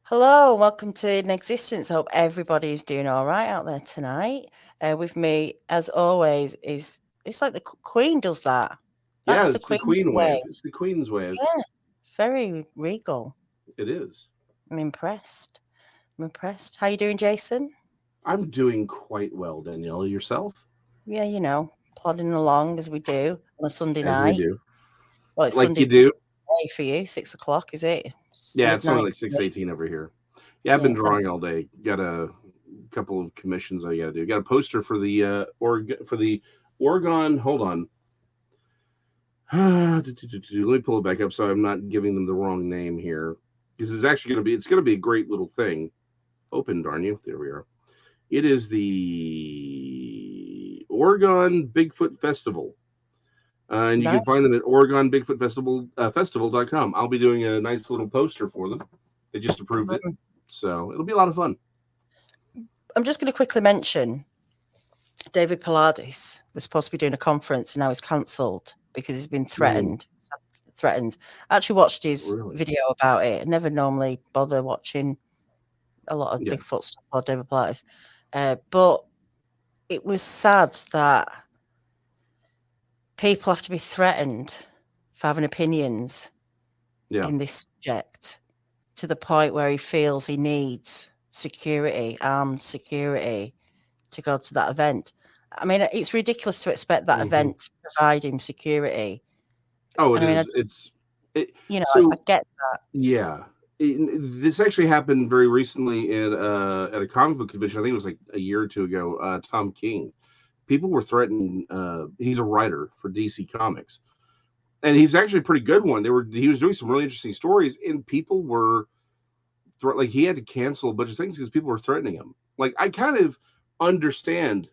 Hello, welcome to In Existence. Hope everybody's doing all right out there tonight. With me, as always, is it's like the Queen does that. Yeah, That's the it's the Queen's Queen way. wave. It's the Queen's wave. Yeah, very regal. It is. I'm impressed. I'm impressed. How you doing, Jason? I'm doing quite well, Danielle. Yourself? Yeah, plodding along as we do on a Sunday As we night. do. Well, it's Like you Sunday do. day for you. 6 o'clock, is it? It's Yeah, it's only midnight like for me. 6:18 over here. Yeah, I've Yeah, been it's on. drawing all day. Got a couple of commissions I got to do. Got a poster for the Oregon. Hold on. Let me pull it back up so I'm not giving them the wrong name here, because it's gonna be a great little thing. Open, darn you! There we are. It is the Oregon Bigfoot Festival. And you Nice. can find them at Oregon Bigfoot Festival.com. I'll be doing a nice little poster for them. They just approved it. So it'll be a lot of fun. I'm just going to quickly mention David Pilates was supposed to be doing a conference and now he's cancelled because he's been Mm, threatened. I actually watched his really? video about it. I never normally bother watching a lot of Yeah. Bigfoot stuff or David Pilates. But it was sad that people have to be threatened for having opinions Yeah. in this subject to the point where he feels he needs security, armed security, to go to that event. I mean, it's ridiculous to expect that Hmm. event to provide him security. Oh, it And I mean, is. It. I So get that. yeah, this actually happened very recently at a comic book convention. I think it was like a year or two ago. Tom King. People were threatening. He's a writer for DC Comics, and he's actually a pretty good one. He was doing some really interesting stories, and people were like he had to cancel a bunch of things because people were threatening him. Like I kind of understand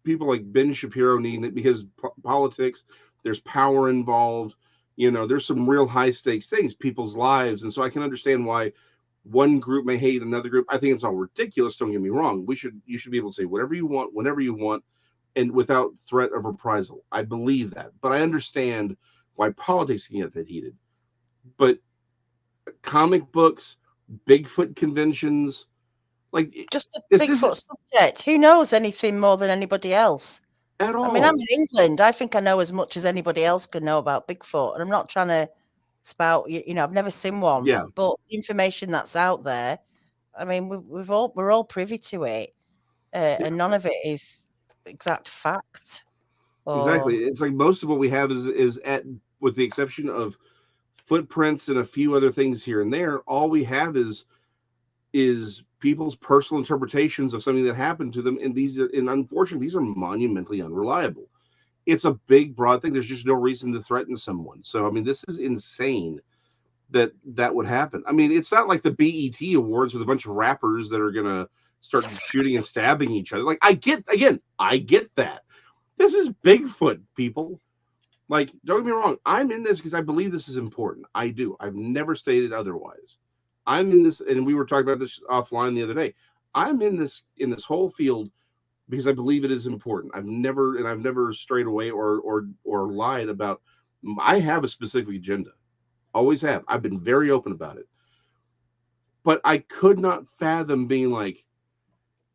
people like Ben Shapiro needing it because politics, there's power involved. There's some real high stakes things, people's lives, and so I can understand why one group may hate another group. I think it's all ridiculous. Don't get me wrong. You should be able to say whatever you want, whenever you want, and without threat of reprisal. I believe that, but I understand why politics can get that heated. But comic books, Bigfoot conventions, like Just the this isn't Bigfoot subject. Who knows anything more than anybody else? at I mean, I'm all. in England. I think I know as much as anybody else can know about Bigfoot. And I'm not trying to spout, I've never seen one, Yeah, but the information that's out there, I mean, we're all privy to it. yeah, And none of it is exact fact exactly. or It's like most of what we have is at with the exception of footprints and a few other things here and there, all we have is people's personal interpretations of something that happened to them, and unfortunately these are monumentally unreliable. It's a big broad thing. There's just no reason to threaten someone. So I mean, this is insane that would happen. I mean, it's not like the BET awards with a bunch of rappers that are gonna start shooting and stabbing each other. Like I get that. This is Bigfoot, people. Like, don't get me wrong, I'm in this because I believe this is important. I do. I've never stated otherwise. I'm in this, and we were talking about this offline the other day. I'm in this whole field because I believe it is important. I've never strayed away or lied about. I have a specific agenda. Always have. I've been very open about it. But I could not fathom being like,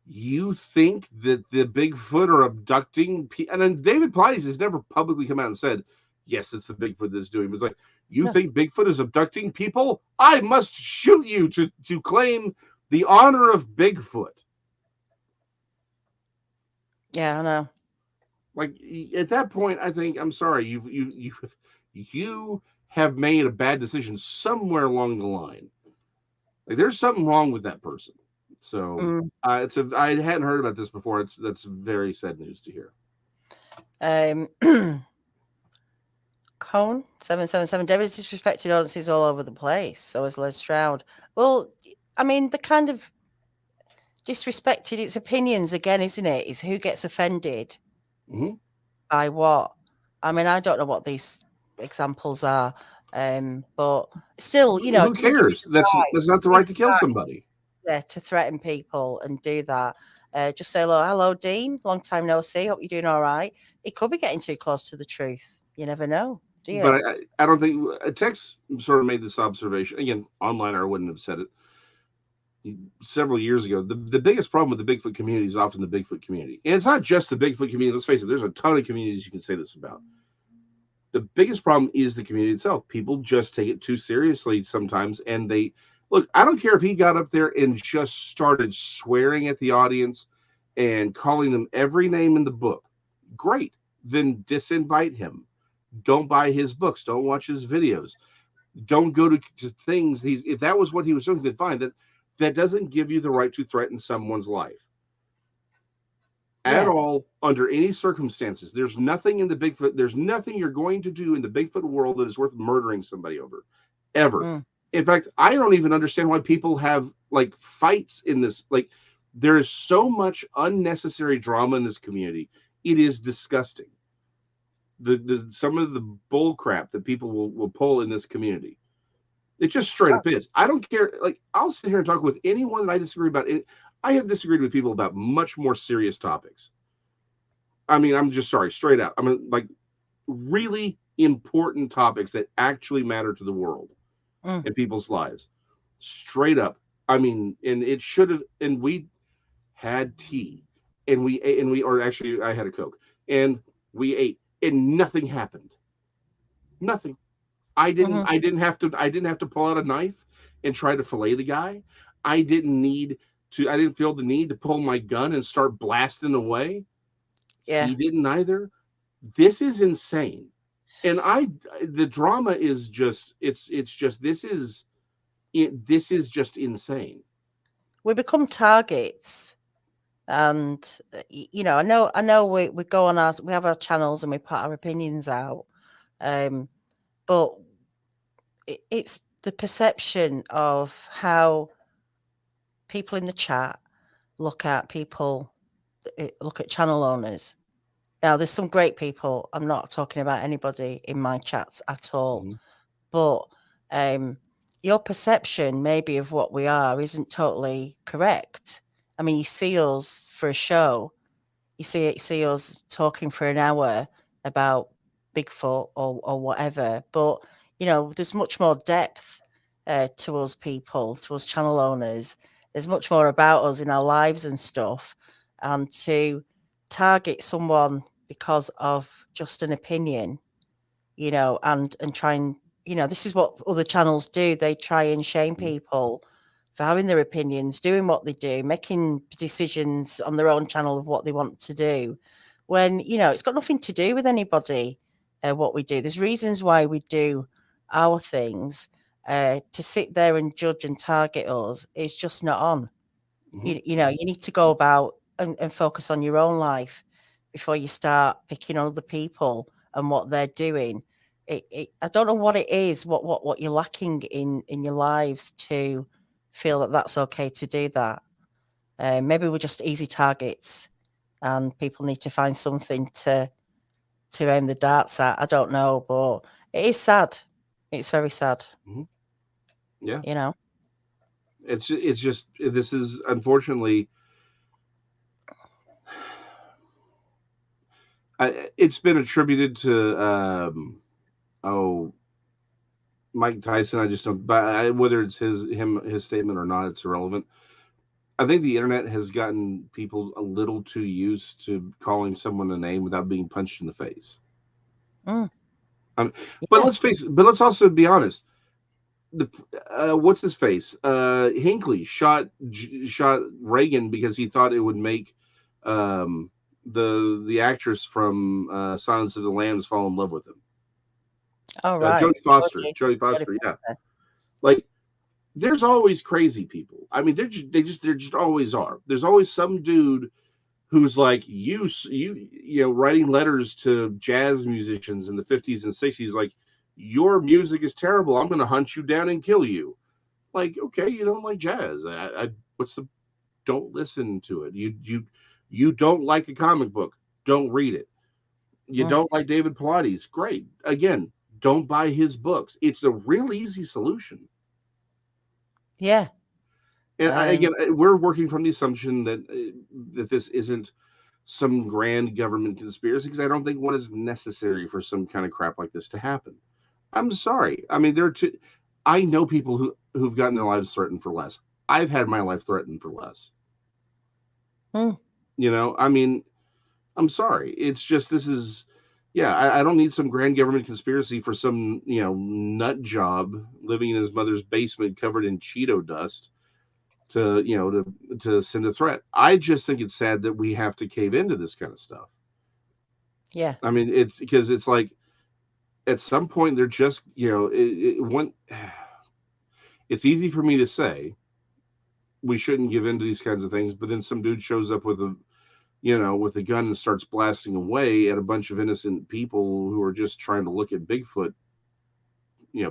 you think that the Bigfoot are abducting people? And then David Pilates has never publicly come out and said, yes, it's the Bigfoot that's doing it. It's like, you no. think Bigfoot is abducting people? I must shoot you to claim the honor of Bigfoot. Yeah, I know. Like at that point, I think I'm sorry, you have made a bad decision somewhere along the line. Like there's something wrong with that person. So Mm. I hadn't heard about this before. That's very sad news to hear. Um, Cone 777. David's disrespected audiences all over the place. So is Les Stroud. Well, I mean, the kind of disrespected its opinions again, isn't it? Is who gets offended Hmm. by what? I mean, I don't know what these examples are, but still, Who just give you cares? That's not the the right to kill right, somebody. yeah, to threaten people and do that. Just say hello, Dean. Long time no see. Hope you're doing all right. It could be getting too close to the truth. You never know, do you? But I don't think Tex sort of made this observation again. Online, I wouldn't have said it. several years ago. The biggest problem with the Bigfoot community is often the Bigfoot community. And it's not just the Bigfoot community. Let's face it, there's a ton of communities you can say this about. The biggest problem is the community itself. People just take it too seriously sometimes. And they look, I don't care if he got up there and just started swearing at the audience and calling them every name in the book. Great. Then disinvite him. Don't buy his books. Don't watch his videos. Don't go to things. If that was what he was doing, then fine. That doesn't give you the right to threaten someone's life at all under any circumstances. There's nothing in the Bigfoot. There's nothing you're going to do in the Bigfoot world that is worth murdering somebody over, ever. In fact, I don't even understand why people have like fights in this. Like, there is so much unnecessary drama in this community. It is disgusting. Some of the bull crap that people will pull in this community. It just straight up is. I don't care. Like, I'll sit here and talk with anyone that I disagree about. I have disagreed with people about much more serious topics. I mean, I'm just sorry, straight out. I mean, like, really important topics that actually matter to the world and people's lives. Straight up. I mean, and it should have. And we had tea, or actually, I had a Coke, and we ate, and nothing happened. Nothing. I didn't have to pull out a knife and try to fillet the guy. I didn't feel the need to pull my gun and start blasting away. Yeah. He didn't either. This is insane. And the drama is just this is just insane. We become targets. And I know we go on we have our channels and we put our opinions out. But it's the perception of how people in the chat look at channel owners. Now, there's some great people. I'm not talking about anybody in my chats at all. But your perception maybe of what we are isn't totally correct. I mean, you see us for a show, you see us talking for an hour about Bigfoot or whatever, but there's much more depth to us people, to us channel owners. There's much more about us in our lives and stuff, and to target someone because of just an opinion, and try and this is what other channels do. They try and shame people for having their opinions, doing what they do, making decisions on their own channel of what they want to do, when it's got nothing to do with anybody. What we do, there's reasons why we do our things. To sit there and judge and target us is just not on. You need to go about and focus on your own life before you start picking on other people and what they're doing. I don't know what it is, what you're lacking in your lives to feel that that's okay to do that. Maybe we're just easy targets, and people need to find something to aim the darts at. I don't know, but it is sad. It's very sad. Yeah, it's just this is unfortunately. It's been attributed to Mike Tyson. I just don't. But whether it's his statement or not, it's irrelevant. I think the internet has gotten people a little too used to calling someone a name without being punched in the face. But let's face it. But let's also be honest. What's his face? Hinckley shot Reagan because he thought it would make the actress from Silence of the Lambs fall in love with him. Oh, right. Jodie Foster, yeah. Like, there's always crazy people. I mean, there just always are. There's always some dude who's like you writing letters to jazz musicians in the 50s and 60s, like, your music is terrible. I'm going to hunt you down and kill you. Like, okay, you don't like jazz. Don't listen to it. You don't like a comic book. Don't read it. You don't like David Pilates. Great. Again, don't buy his books. It's a real easy solution. Yeah. And again, we're working from the assumption that this isn't some grand government conspiracy, because I don't think one is necessary for some kind of crap like this to happen. I'm sorry. I mean, I know people who've gotten their lives threatened for less. I've had my life threatened for less. Hmm. I mean, I'm sorry. It's just this is, yeah. I don't need some grand government conspiracy for some nut job living in his mother's basement covered in Cheeto dust to to send a threat. I just think it's sad that we have to cave into this kind of stuff. Yeah. I mean, it's because it's like at some point they're just one. It's easy for me to say we shouldn't give in to these kinds of things, but then some dude shows up with a gun and starts blasting away at a bunch of innocent people who are just trying to look at Bigfoot,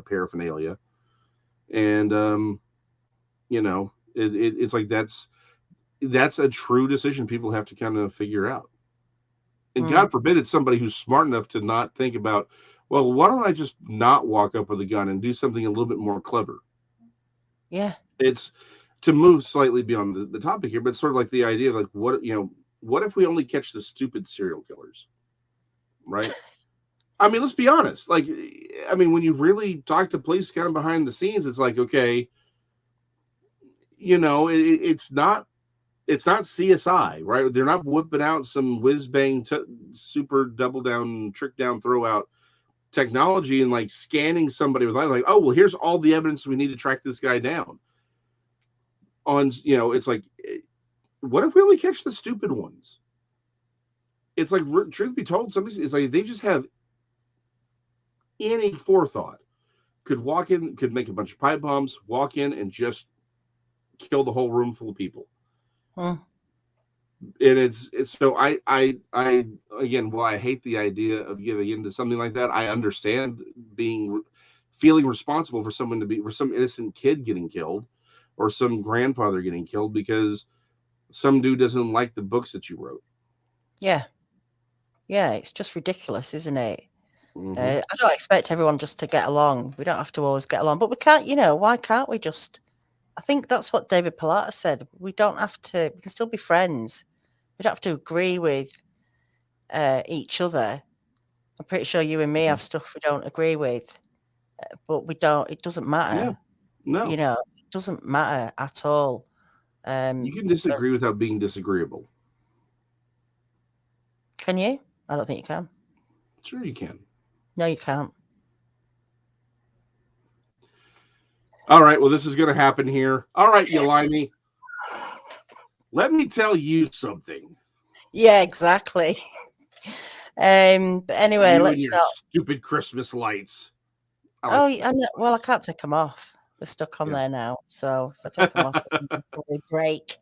paraphernalia, and it's like that's a true decision people have to kind of figure out. And Hmm. God forbid it's somebody who's smart enough to not think about, well, why don't I just not walk up with a gun and do something a little bit more clever? Yeah. It's to move slightly beyond the topic here, but sort of like the idea of like what if we only catch the stupid serial killers, right? I mean, let's be honest. Like, I mean, when you really talk to police kind of behind the scenes, it's like, okay, it's not CSI, right? They're not whipping out some whiz bang super double down trick down throw out technology and like scanning somebody with like, oh well, here's all the evidence we need to track this guy down. It's like, what if we only catch the stupid ones? It's like, truth be told, it's like they just have any forethought could make a bunch of pipe bombs, walk in and just kill the whole room full of people. Hmm. And it's so I again, while I hate the idea of giving into something like that, I understand feeling responsible for some innocent kid getting killed or some grandfather getting killed because some dude doesn't like the books that you wrote. Yeah. Yeah. It's just ridiculous, isn't it? Mm-hmm. I don't expect everyone just to get along. We don't have to always get along, but we can't. Why can't we just? I think that's what David Pilata said. We don't have to. We can still be friends. We don't have to agree with each other. I'm pretty sure you and me have stuff we don't agree with, but we don't. It doesn't Yeah, matter. no, It doesn't matter at all. you can Because disagree without being disagreeable. can you? I don't think you can. Sure, you can. No, you can't. All right, well, this is going to happen here. All right, you limey. Let me tell you something. Yeah, exactly. But anyway, You and let's your not. stupid Christmas lights. I like Oh, Christmas well, I lights. can't take them off. They're stuck on Yeah. there now. So if I take them off, they break.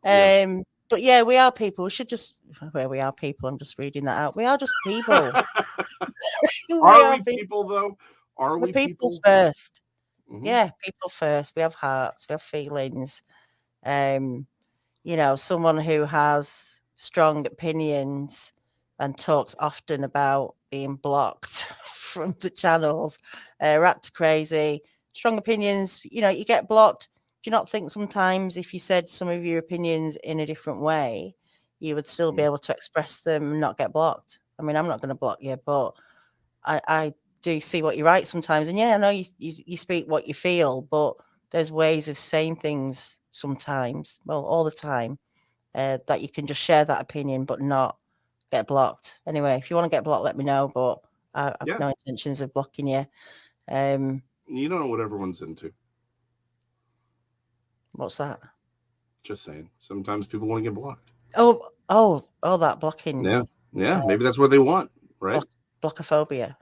Yeah. But yeah, we are people. We should just where we are people. I'm just reading that out. We are just people. We Are are we people. people though? Are We're we people people? first. Mm-hmm. Yeah, people first. We have hearts. We have feelings. Um, someone who has strong opinions and talks often about being blocked from the channels, wrapped crazy, strong opinions, you get blocked. Do you not think sometimes if you said some of your opinions in a different way, you would still be able to express them and not get blocked? I mean, I'm not going to block you, but I do see what you write sometimes. And yeah, I know you speak what you feel, but there's ways of saying things sometimes, well, all the time, that you can just share that opinion but not get blocked. Anyway, if you want to get blocked, let me know, but I've Yeah. no intentions of blocking you. Um, You don't know what everyone's into. what's that? Just saying. Sometimes people want to get blocked. That blocking, Yeah. Yeah. uh, Maybe that's what they want, right? block, blockophobia.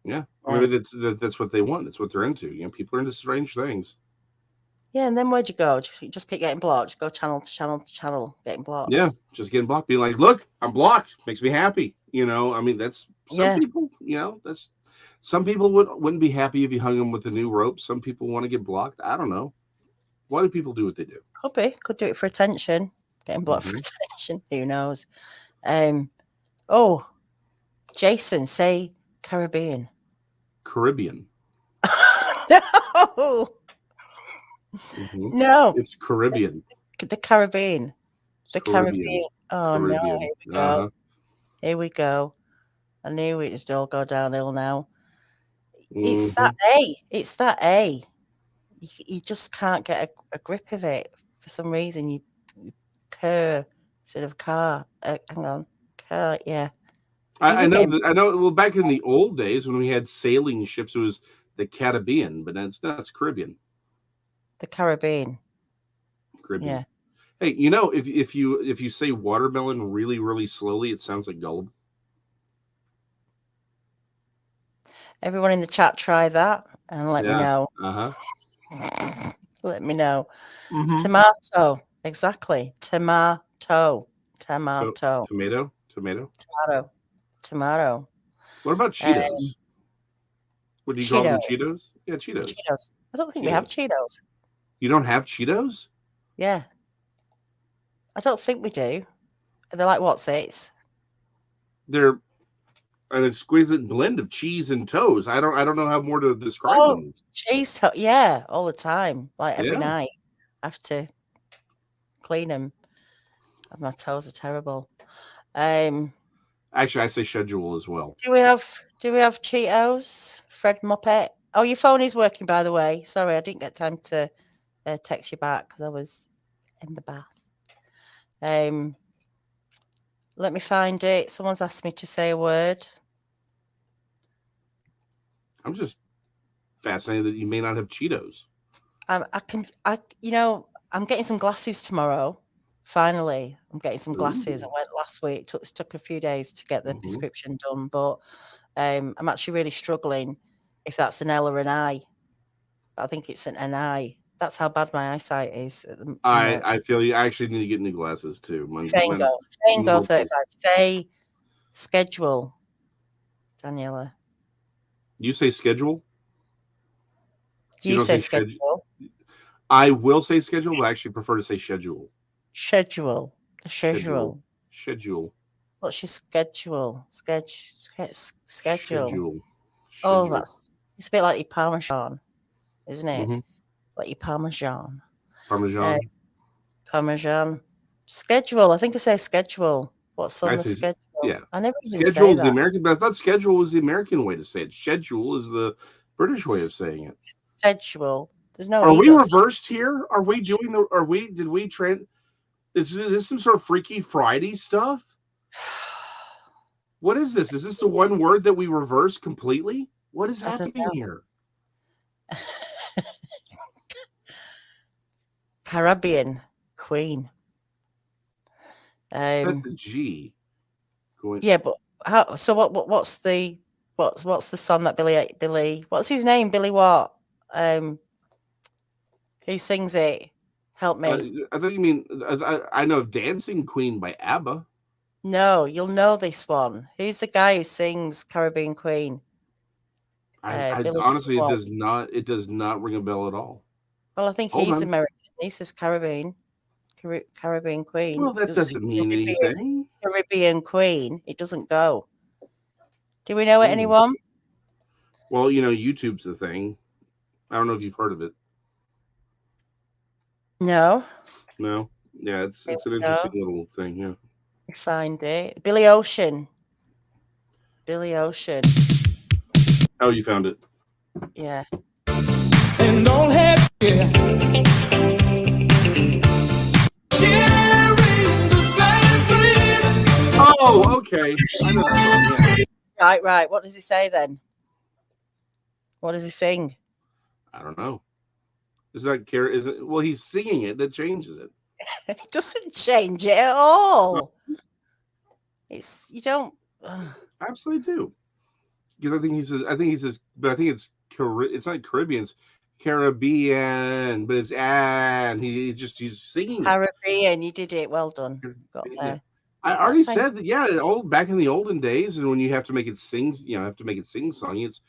Yeah. Or Yeah. maybe that's what they want. That's what they're into. People are into strange things. Yeah, and then where'd you go? Just keep getting blocked. Just go channel to channel to channel, getting Yeah. blocked. Just getting blocked. Being like, look, I'm blocked. Makes me happy. I mean, that's some Yeah, people, that's some people wouldn't be happy if you hung them with a new rope. Some people want to get blocked. I don't know. Why do people do what they do? could be. Could do it for attention. Getting blocked for Hmm. attention. Who knows? Um. Oh, Jason, say Caribbean. Caribbean. No, Hmm. no, It's Caribbean. the Caribbean. It's The Caribbean. Caribbean. Oh no, Caribbean. here we go. Uh-huh. Here we go. I knew it was all go downhill now. It's that Hmm. A. It's that A. you just can't get a grip of it for some reason. You cur instead of car. Hang on, car. Yeah, I even know getting that. I know. Well, back in the old days when we had sailing ships, it was the Caribbean, but that's Caribbean. the Caribbean. Caribbean. Yeah, Hey, if you say watermelon really really slowly, it sounds like gullible. everyone in the chat try that and let me Yeah. know. Uh huh. Let me know. Mm-hmm. Tomato, exactly. Tomato, To- tomato, tomato. Tomato. tomato, tomato. What about Um, Cheetos? What do you call them? Cheetos, Cheetos? Yeah, Cheetos. Cheetos. I don't think we have Cheetos. Cheetos. You don't have Cheetos? Yeah, I don't think we do. They're like what's it? They're an exquisite blend of cheese and toast. I don't know how more to describe Oh, them. cheese toast. Yeah, all the time. Like every Yeah. night. I have to clean them. My toes are terrible. Um, Actually, I say schedule as well. do we have Cheetos? Fred Muppet. Oh, your phone is working, by the way. Sorry, I didn't get time to text you back because I was in the bath. Let me find it. Someone's asked me to say a word. I'm just fascinated that you may not have Cheetos. I'm getting some glasses tomorrow. Finally, I'm getting some glasses. I Ooh. went last week. It took a few days to get the Mm-hmm. prescription done, but I'm actually really struggling if that's an L or an I. But I think it's an I. That's how bad my eyesight is. I feel you. I actually need to get new glasses too. Fango 35. Say schedule, Daniela. You say schedule. Do You you don't say say schedule. schedule? I will say schedule, but I actually prefer to say schedule. Schedule. The Schedule. schedule. Schedule. What's your schedule? Schedule. Schedule. Oh, Schedule. it's a bit like your Parmesan, isn't it? Mm-hmm. Like your Parmesan. Uh, Parmesan. Parmesan. Schedule. I think I say schedule. What's I on the say schedule? yeah. I never even Schedule say is the that. American, but I thought schedule was the American way to say it. Schedule is the British way of saying it. Schedule. There's no Are E we though. reversed here? Are we doing the? Are we? Did we trend? Is this some sort of Freaky Friday stuff? What is this? Is this the one word that we reversed completely? What is I don't happening here? know. Caribbean Queen. That's Um, a G. Going. yeah, but how? So what's the song that Billy? What's his name? Billy what? Um, who sings it? Help me. I thought you mean. I know of Dancing Queen by ABBA. No, you'll know this one. Who's the guy who sings Caribbean Queen? I Billy honestly, it Swan. does not. It does not ring a bell at all. Well, I think Hold he's on. American. He says Caribbean Queen. Well, that Doesn't say doesn't mean anything. Caribbean Queen. It doesn't go. Do we know it, Hmm. anyone? Well, YouTube's the thing. I don't know if you've heard of it. No. No. Yeah, Here it's an we go. interesting little thing. Yeah. Find it. Billy Ocean. Billy Ocean. Oh, you found it. Yeah. And don't have yeah. Sharing the same dream. Oh, okay. I know that song. Yeah. Right. What does he say then? What does he sing? I don't know. Is that care? Is it? Well, he's singing it. That changes it. It doesn't change it at all. It's you don't. Absolutely do. Because I think he says. I think he says. But I think it's. It's not Caribbean. It's Caribbean. But it's and he's singing it. Caribbean. You did it. Well done. Got Yeah. there. I already That's like said that. Yeah. Back in the olden days, and when you have to make it sing, have to make it sing song. It's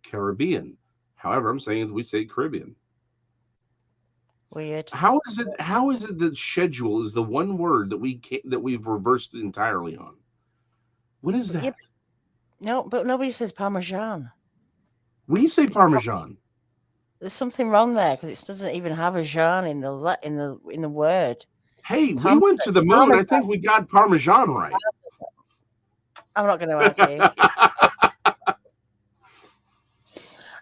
Caribbean. However, I'm saying we say Caribbean. weird. How is it? How is it that schedule is the one word that we've reversed entirely on? What is Yeah, that? no, but nobody says Parmesan. We say Parmesan. There's something wrong there because it doesn't even have a Jean in the word. Hey, It's we went to the moon. I Parmesan. think we got Parmesan right. I'm not going to argue.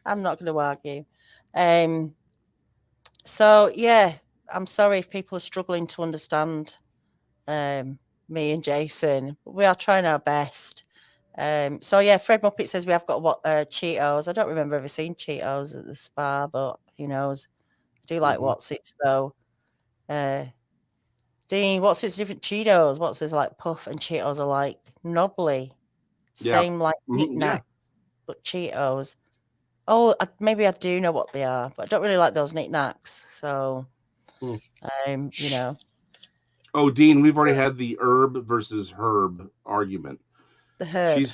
I'm not going to argue. So yeah, I'm sorry if people are struggling to understand me and Jason. We are trying our best. So yeah, Fred Muppet says we have got what Cheetos. I don't remember ever seeing Cheetos at the spa, but who knows? I do like what's it's though. Dean, what's its different Cheetos? What's it's like puff and Cheetos are like knobbly. Yeah. Same like Yeah. knickknacks, but Cheetos. Oh, maybe I do know what they are, but I don't really like those knickknacks. So, you know. Oh, Dean, we've already had the herb versus herb argument. The herb.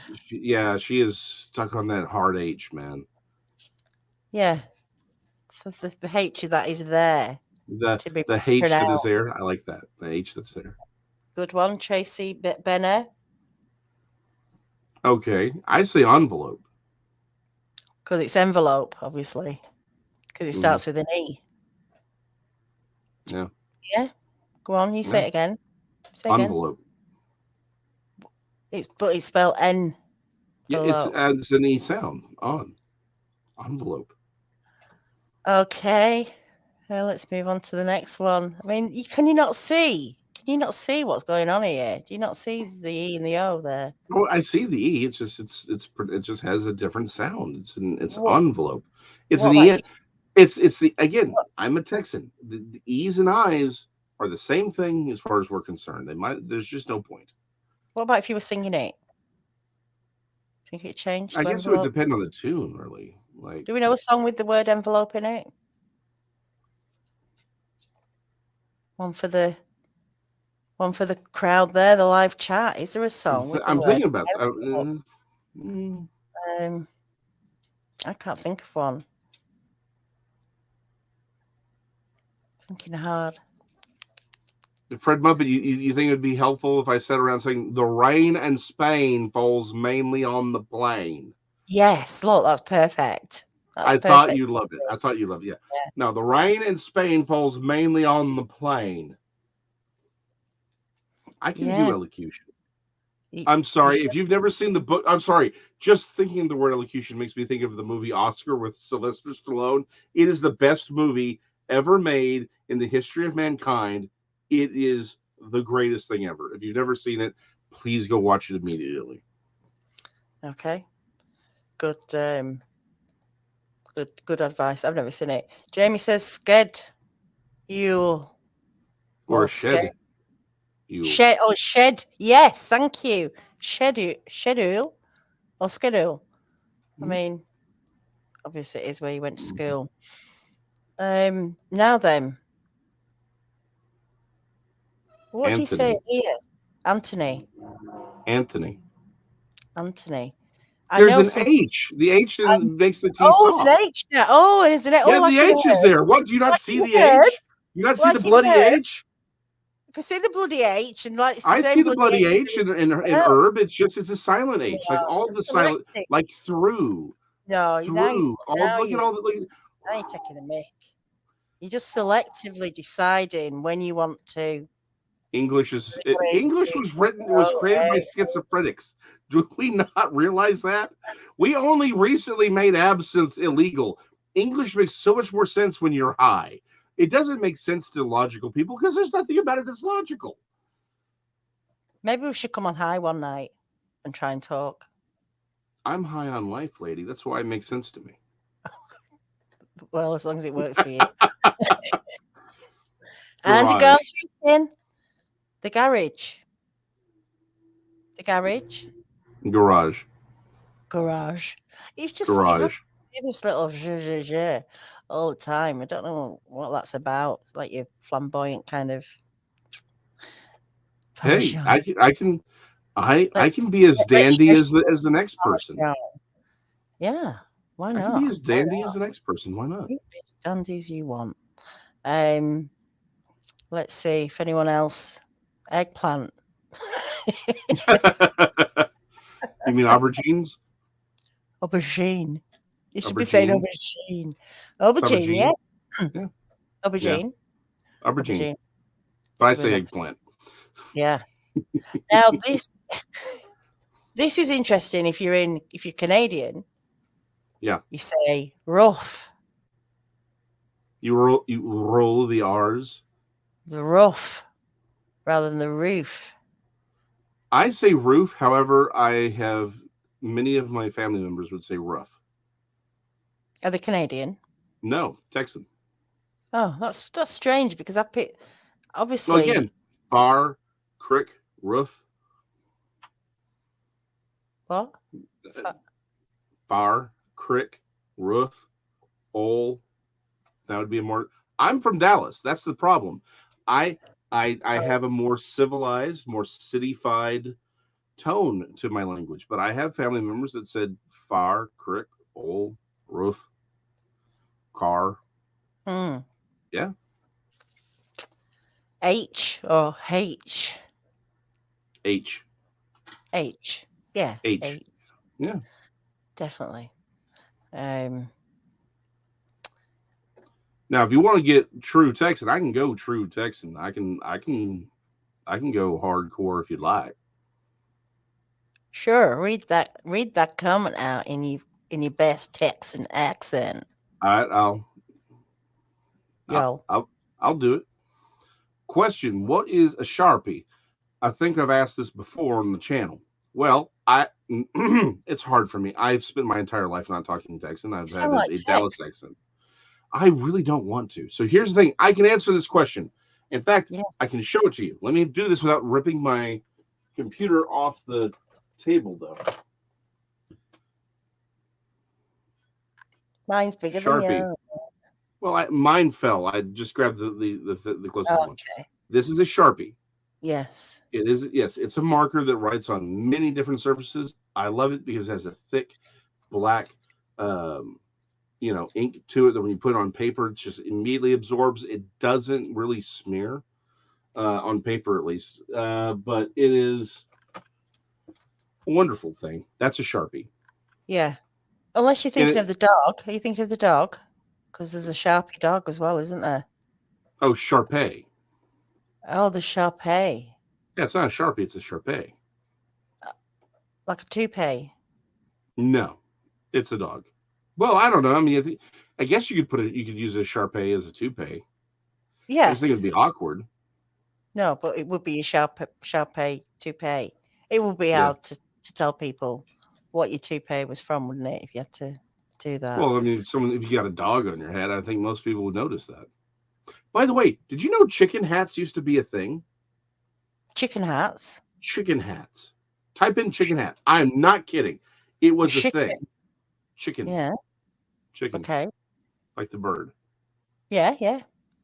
She is stuck on that hard H, man. Yeah. The H that is there. The to be H that is pronounced. there. I like that. The H that's there. Good one, Tracy Benner. Okay. I say envelope. Because it's envelope, obviously. Because it starts with an E. Yeah. Yeah. Go on, you say it again. Say envelope. Again. But it's spelled N. Yeah, it's an E sound. On. Envelope. Okay. Let's move on to the next one. I mean, can you not see? Can you not see what's going on here? Do you not see the E and the O there? Oh, I see the E. It's just it just has a different sound. It's envelope. It's an E. It's the again. I'm a Texan. The E's and I's are the same thing as far as we're concerned. There's just no point. What about if you were singing it? Think it changed? I guess envelope? It would depend on the tune, really. Like, do we know a song with the word envelope in it? One for the crowd there, the live chat. Is there a song with the I'm word thinking about I can't think of one. Thinking hard. Fred Muppet, you think it would be helpful if I sat around saying the rain in Spain falls mainly on the plain? Yes, look, that's perfect. I thought you'd love it. Yeah. Now, the rain in Spain falls mainly on the plain. I can do elocution. I'm sorry. If you've never seen the book, I'm sorry. Just thinking the word elocution makes me think of the movie Oscar with Sylvester Stallone. It is the best movie ever made in the history of mankind. It is the greatest thing ever. If you've never seen it, please go watch it immediately. Okay. Good good advice. I've never seen it. Jamie says sked. Or shed. Shed. Yes, thank you. Schedule or schedule. I mean, obviously it is where you went to school. Now then. What do you say here? Anthony. There's an H. The H makes the T soft. Oh, it's an H now. Oh, isn't it? Yeah, the H is there. What? Do you not see the H? You not see the bloody H? I can see the bloody H and like I see the bloody H in herb. It's a silent H, like all the silent, like through. No, through. Look at all the. Now you're taking a mick. You're just selectively deciding when you want to. English was created by schizophrenics. Do we not realize that? We only recently made absinthe illegal. English makes so much more sense when you're high. It doesn't make sense to logical people because there's nothing about it that's logical. Maybe we should come on high one night and try and talk. I'm high on life, lady. That's why it makes sense to me. Well, as long as it works for you. And to go in the garage. Garage. You've just this little all the time. I don't know what that's about. It's like your flamboyant kind of. Hey, I can be as dandy as the next person. Yeah, why not? I can be as dandy as the next person. Why not? Be as dandy as you want. Let's see if anyone else. Eggplant. You mean aubergines? Aubergine. You should be saying aubergine. Aubergine, yeah. Aubergine. Aubergine. But I say eggplant. Yeah. Now this is interesting. If you're Canadian, yeah, you say rough. You roll the R's. The roof rather than the roof. I say roof. However, I have many of my family members would say roof. Are they Canadian? No, Texan. Oh, that's strange because I picked Well, obviously again, far, crick, roof. what? Far, crick, roof, ole. That would be a more. I'm from Dallas. That's the problem. I have a more civilized, more cityfied tone to my language, but I have family members that said far, crick, ole, roof, car. Hmm. Yeah. H or H? H. H. Yeah. H. Yeah. Definitely. Now, if you want to get true Texan, I can go true Texan. I can go hardcore if you'd like. Sure. Read that comment out in your best Texan accent. All right, I'll do it. Question: what is a Sharpie? I think I've asked this before on the channel. Well, it's hard for me. I've spent my entire life not talking Texan. I've had Sound like a Dallas accent. I really don't want to. So here's the thing. I can answer this question. In fact, Yeah. I can show it to you. Let me do this without ripping my computer off the table, though. Mine's bigger Sharpie. than yours. Well, mine fell. I just grabbed the closest one. Okay. This is a Sharpie. Yes. It is. Yes, it's a marker that writes on many different surfaces. I love it because it has a thick black, ink to it that when you put it on paper, it just immediately absorbs. It doesn't really smear on paper, at least. But it is a wonderful thing. That's a Sharpie. Yeah. Unless you're thinking of the dog. Are you thinking of the dog? Because there's a Sharpie dog as well, isn't there? Oh, Sharpei. Oh, the Sharpei. Yeah, it's not a Sharpie. It's a Sharpei. Like a toupee. No, it's a dog. Well, I don't know. I mean, I guess you could use a Sharpei as a toupee. Yes. I just think it'd be awkward. No, but it would be a Sharpei toupee. It would be hard to tell people what your toupee was from, wouldn't it? If you had to do that. Well, I mean, if you got a dog on your head, I think most people would notice that. By the way, did you know chicken hats used to be a thing? Chicken hats? Chicken hats. Type in chicken hat. I'm not kidding. It was a thing. Chicken. Yeah. Chicken. Okay. Like the bird. Yeah.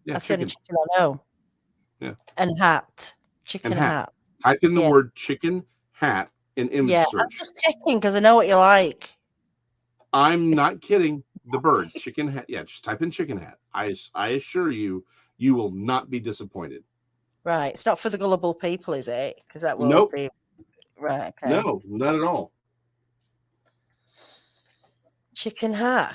That's the only chicken I know. Yeah. And hat. Chicken hat. Type in the word chicken hat in image search. I'm just checking because I know what you like. I'm not kidding. The bird. Chicken hat. Yeah, just type in chicken hat. I assure you, you will not be disappointed. Right. It's not for the gullible people, is it? Because that will be. Right. Okay. No, not at all. Chicken hat.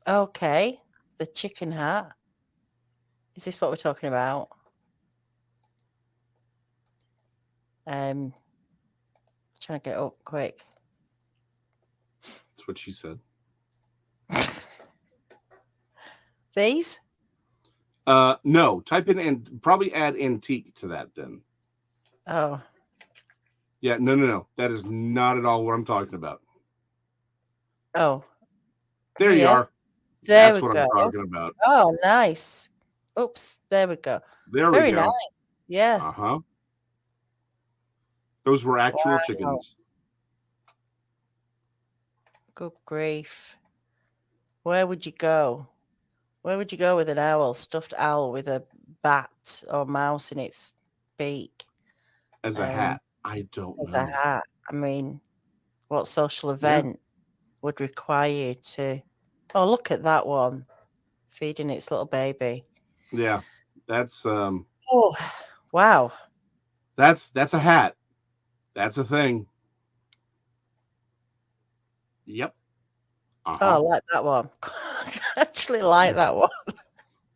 Okay. The chicken hat. Is this what we're talking about? Trying to get it up quick. That's what she said. These? No. Type in and probably add antique to that then. Oh. Yeah, no. That is not at all what I'm talking about. Oh. There you are. There we go. That's what I'm talking about. Oh, nice. Oops. There we go. Very nice. Yeah. Uh-huh. Those were actual chickens. Good grief. Where would you go? Where would you go with an owl, stuffed owl with a bat or mouse in its beak? As a hat? I don't know. As a hat. I mean, what social event would require you to... Oh, look at that one. Feeding its little baby. Yeah. That's... Oh, wow. That's a hat. That's a thing. Yep. Oh, I like that one. I actually like that one.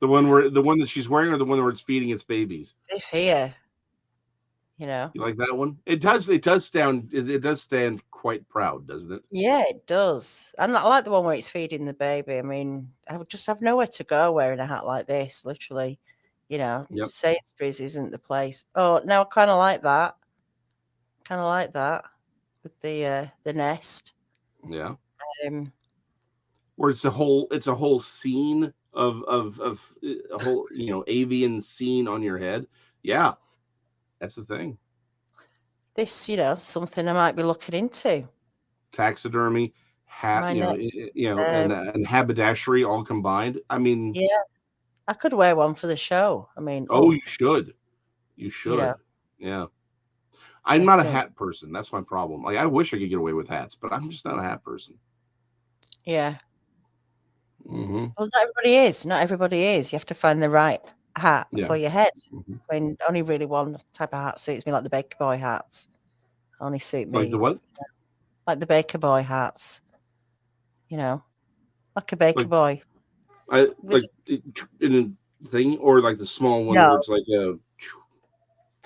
The one that she's wearing, or the one where it's feeding its babies? This here. You know. You like that one? It does. It does stand. It does stand quite proud, doesn't it? Yeah, it does. And I like the one where it's feeding the baby. I mean, I would just have nowhere to go wearing a hat like this, literally. You know, Yep. Sainsbury's isn't the place. Oh, no, I kind of like that. Kind of like that with the nest. Yeah. Um, Where it's a whole scene of a whole avian scene on your head. Yeah, that's the thing. this, something I might be looking into. Taxidermy, hat, My next, and haberdashery all combined. I mean, yeah, I could wear one for the show. I mean, oh, you should. You you know, should. Yeah. I'm not a definitely. hat person. That's my problem. Like I wish I could get away with hats, but I'm just not a hat person. Yeah. Mm-hmm. Well, not everybody is. Not everybody is. You have to find the right hat Yeah. for your head. Mm-hmm. I mean, only really one type of hat suits me, like the Baker Boy hats. Only suit Like the me, what? like the Baker Boy hats. Like a Baker Like Boy. I With like in a thing, or like the small one where no, it's like a.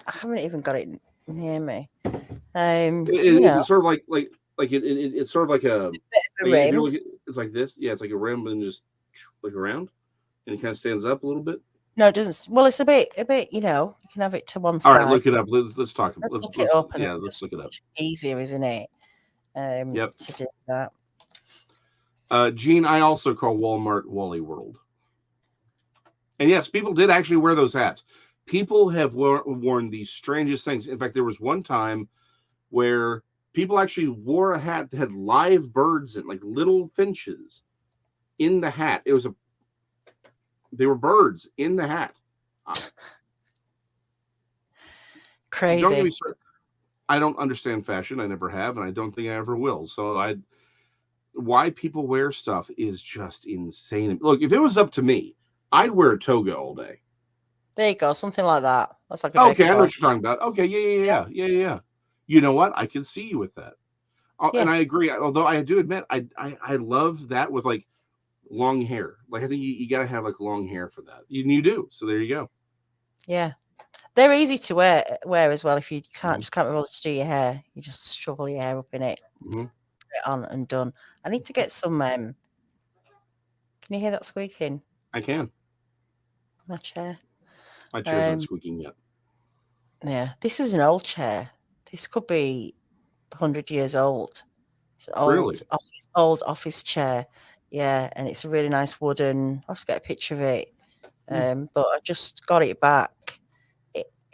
I haven't even got it near me. Is it sort of it's sort of like a Bit of a like if you rim. look at it's like this, yeah, it's like a rim and just like around, and it kind of stands up a little bit. No, it doesn't. Well, it's a bit. You can have it to one All right, side. look it up. Let's talk. Let's look it Let's up, and yeah, it's let's just look it up. much easier, isn't it? Yep. To do that. Gene, I also call Walmart Wally World. And yes, people did actually wear those hats. People have worn the strangest things. In fact, there was one time where people actually wore a hat that had live birds in, like little finches, in the hat. They were birds in the hat. Crazy. Don't get me started. I don't understand fashion. I never have, and I don't think I ever will. So why people wear stuff is just insane. Look, if it was up to me, I'd wear a toga all day. There you go, something like that. That's like a Okay, Baker I know Boy. what you're talking about. Okay, yeah. You know what? I can see you with that. And Yeah. I agree. Although I do admit, I love that with like long hair. Like I think you got to have like long hair for that. You do. So there you go. Yeah. They're easy to wear as well. If you Mhm. just can't be bothered to do your hair, you just shovel your hair up in it, Mm-hmm. put it on and done. I need to get some. Can you hear that squeaking? I can. My chair. My chair's not squeaking yet. Yeah, this is an old chair. This could be 100 years old. It's an Really? old office chair. Yeah, and it's a really nice wooden. I'll just get a picture of it. But I just got it back.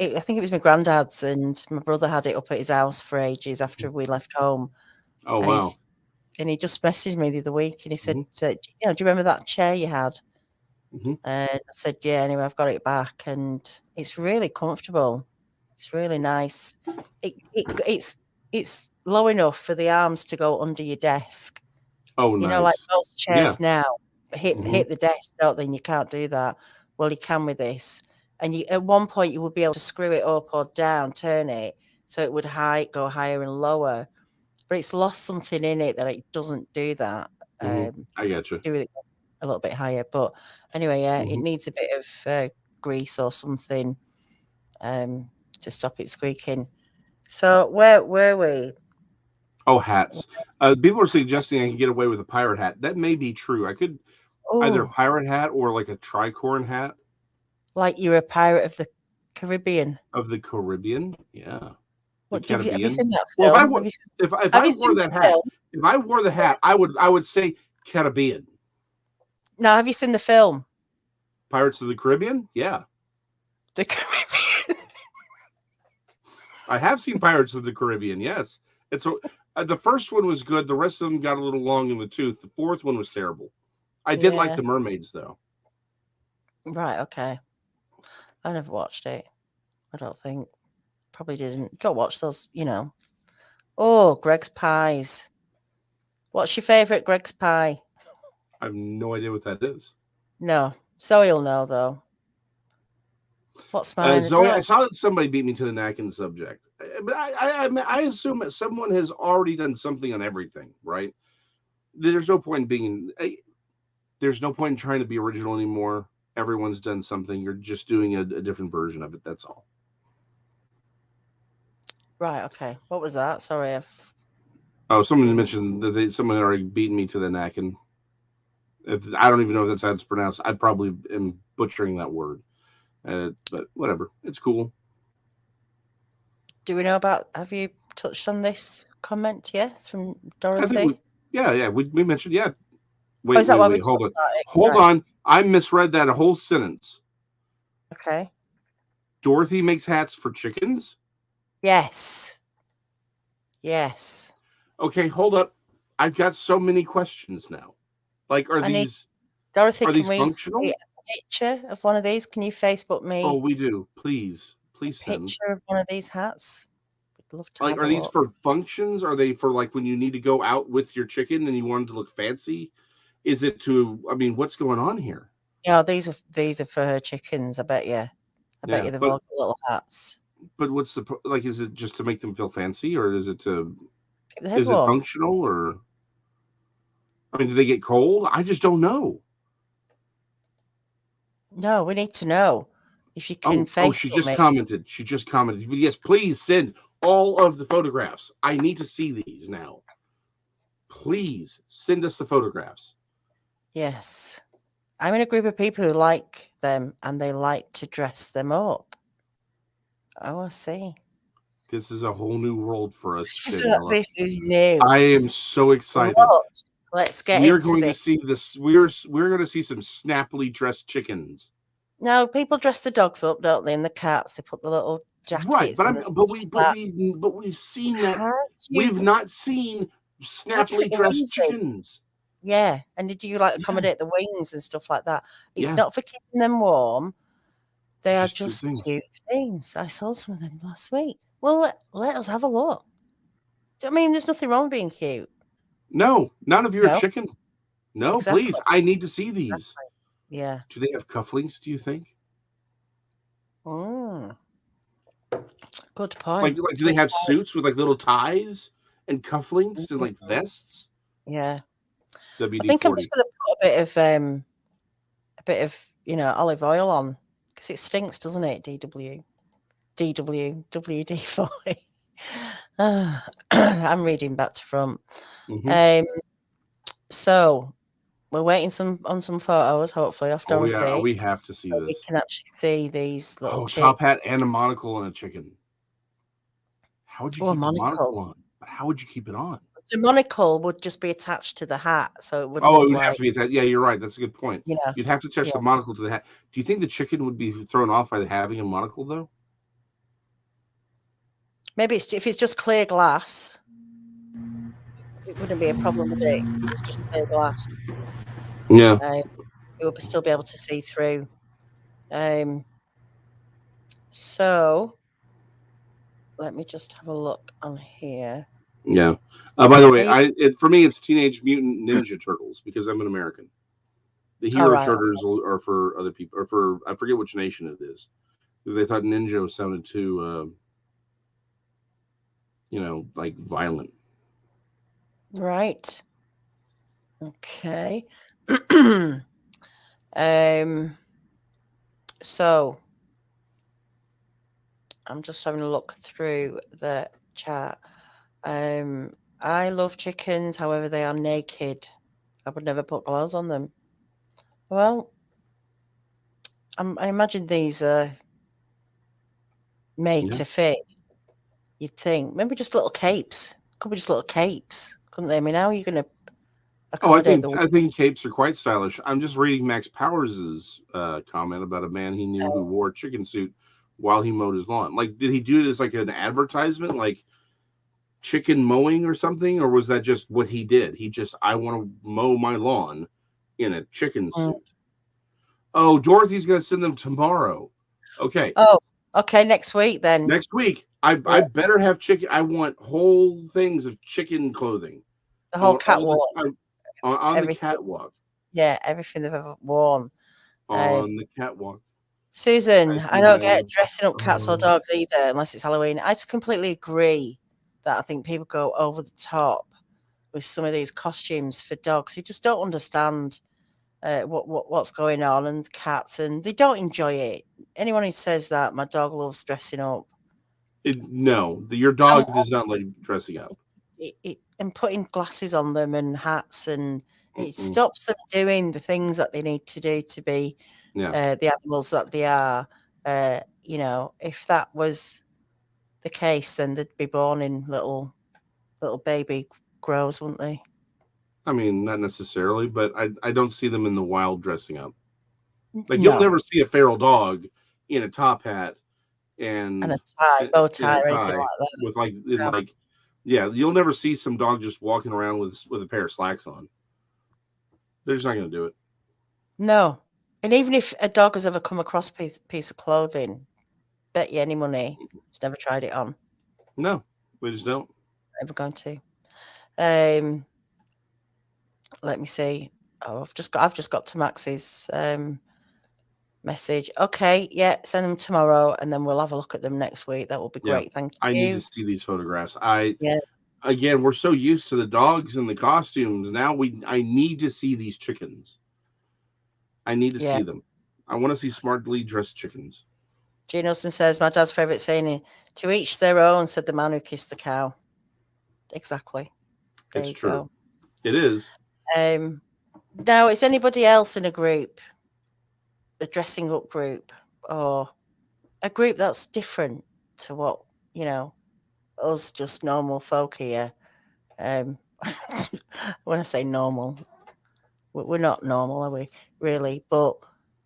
I think it was my granddad's, and my brother had it up at his house for ages after we left home. Oh And wow. he just messaged me the other week, and he said, Mm-hmm. "Do you remember that chair you had?" Mm-hmm. And I said, "Yeah." Anyway, I've got it back, and it's really comfortable. It's really nice. It's low enough for the arms to go under your desk. Oh, Like nice. most Yeah. chairs now hit Mm-hmm. the desk, don't they? And you can't do that. Well, you can with this. And at one point you would be able to screw it up or down, turn it, so it would go higher and lower. But it's lost something in it that it doesn't do that. Mm-hmm. I got you. Do it a little bit higher. But anyway, yeah, it Mm-hmm. needs a bit of grease or something to stop it squeaking. So where were we? Oh, hats. People are suggesting I can get away with a pirate hat. That may be true. I could either a Oh, pirate hat or like a tricorn hat like you're a pirate of the Caribbean. of the Caribbean. Yeah, the What have you Caribbean. seen that Well, film? Have you seen, if have I you wore seen the that hat, film? if I wore the hat, I would say Caribbean. No, have you seen the film? Pirates of the Caribbean. Yeah, The Caribbean. I have seen Pirates of the Caribbean. Yes, it's the first one was good. The rest of them got a little long in the tooth. The fourth one was terrible. I did like Yeah. the mermaids though. Right, okay. I never watched it. I don't think. Probably didn't. Go watch those, Oh, Greg's Pies. What's your favourite Greg's Pie? I have no idea what that is. No. So you'll know, though. What's mine? Zoe, I saw that somebody beat me to the neck in the subject, but I assume that someone has already done something on everything, right? There's no point in there's no point in trying to be original anymore. Everyone's done something. You're just doing a different version of it. That's all. Right. Okay. What was that? Sorry. Oh, someone mentioned that someone had already beaten me to the neck, and I don't even know if that's how it's pronounced. I probably am butchering that word, but whatever. It's cool. Do we know about? Have you touched on this comment? Yes, from I think we, Dorothy. yeah, we mentioned, yeah. Oh, Wait, is that wait, why we wait. Hold talked on, about it? hold Right. on. I misread that whole sentence. Okay. Dorothy makes hats for chickens. Yes. Yes. Okay, hold up. I've got so many questions now. Like, I need Dorothy. are Can these we see functional? a picture of one of these? Can you Facebook Oh, me we do. Please, a please send. picture of one of these hats? We'd love to Like, have are a these look. for functions? Are they for like when you need to go out with your chicken and you want it to look fancy? Is it to? I mean, what's going on here? Yeah, these are for her chickens. I bet you. I bet Yeah, you they've all got little hats. but what's the like? Is it just to make them feel fancy, or is it to? Keep the head Is it warm. functional, or I mean, do they get cold? I just don't know. No, we need to know if you can Oh, she Facebook just me. commented. She just commented. Yes, please send all of the photographs. I need to see these now. Please send us the photographs. Yes. I'm in a group of people who like them and they like to dress them up. Oh, I see. This is a whole new world for us, This is, Daniela. this is new. I am so excited. Look, let's get We are into going to this. see this. We're going to see some snappily dressed chickens. Now, people dress the dogs up, don't they? And the cats, they put the little Right, jackets but and the stuff like that. we've seen that. Can't We've you, not seen how do you snappily fit the dressed wings in? chickens. Yeah. And did you like Yeah, accommodate the wings and stuff like that? It's yeah. not for keeping them warm. They are Just cute just things. cute things. I saw some of them last week. Well, let us have a look. I mean, there's nothing wrong with being cute. No, none of your No, chicken. No, exactly. please. I need to see these. Yeah. Do they have cufflinks? Do you think? Mm, good point. Like, do they have suits with like little ties and cufflinks and like Mhm. vests? Yeah. I WD think I'm just 40. going to put a bit of olive oil on because it stinks, doesn't it? WD-40. I'm reading back to front. Mm-hmm. So we're waiting on some photos, hopefully off Oh yeah, Dorothy. we have to see So we this. can actually see these little Oh, top hat chicks. and a monocle and a chicken. How would you Oh, a keep the monocle. monocle on? But how would you keep it on? The monocle would just be attached to the hat, so it would Oh, it look would have like, to be that. Yeah, you're right. That's a good point. you know, You'd have to attach yeah. the monocle to the hat. Do you think the chicken would be thrown off by having a monocle though? Maybe if it's just clear glass, it wouldn't be a problem, would it? If it was just clear glass. Yeah. It would still be able to see through. So let me just have a look on here. Yeah. By the way, You, for me it's Teenage Mutant Ninja Turtles because I'm an American. The all Hero right. Turtles are for other people, or for I forget which nation it is. They thought ninja sounded too, like violent. Right. Okay. So I'm just having a look through the chat. I love chickens, however, they are naked. I would never put clothes on them. Well, I imagine these are made Yeah. to fit. You'd think maybe just little capes. Could be just little capes, couldn't they? I mean, how are you going to Oh, I accommodate think the I think wings? capes are quite stylish. I'm just reading Max Powers's comment about a man he knew who wore a chicken suit while he mowed his lawn. Like, did he do it as like an advertisement, like chicken mowing or something, or was that just what he did? I want to mow my lawn in a chicken Mm. suit. Oh, Dorothy's gonna send them tomorrow. Okay, Oh, okay. Next week then. next week. I better have chicken. I want whole things of chicken clothing. The I whole want all the catwalk, on the everything. catwalk. Yeah, everything they've ever worn. On the catwalk. Susan, As I you don't know. get dressing up cats or dogs either, unless it's Halloween. I completely agree that I think people go over the top with some of these costumes for dogs who just don't understand what's going on, and cats, and they don't enjoy it. Anyone who says that my dog loves dressing up, No, your dog does not like dressing up. And putting glasses on them and hats, and it Mm-mm. stops them doing the things that they need to do to be Yeah. the animals that they are. If that was the case, then they'd be born in little baby grows, wouldn't they? I mean, not necessarily, but I don't see them in the wild dressing up. Like No. you'll never see a feral dog in a top hat And a and tie, bow in tie, a or anything tie like that. with No. yeah, you'll never see some dog just walking around with a pair of slacks on. They're just not going to do it. No. And even if a dog has ever come across a piece of clothing, bet you any money it's never tried it on. No, we just don't. Never going to. Let me see. Oh, I've just got to Max's message. Okay, yeah, send them tomorrow, and then we'll have a look at them next week. That will be great. Thank you. I need to see these photographs. Yeah. Again, we're so used to the dogs and the costumes. Now I need to see these chickens. I need to see them. I want to see smartly dressed chickens. Gene Austin says, my dad's favourite saying, to each their own, said the man who kissed the cow. Exactly. There It's you true. go. It is. Now, is anybody else in a group, a dressing up group, or a group that's different to what, us just normal folk here? When I say normal, we're not normal, are we? Really? But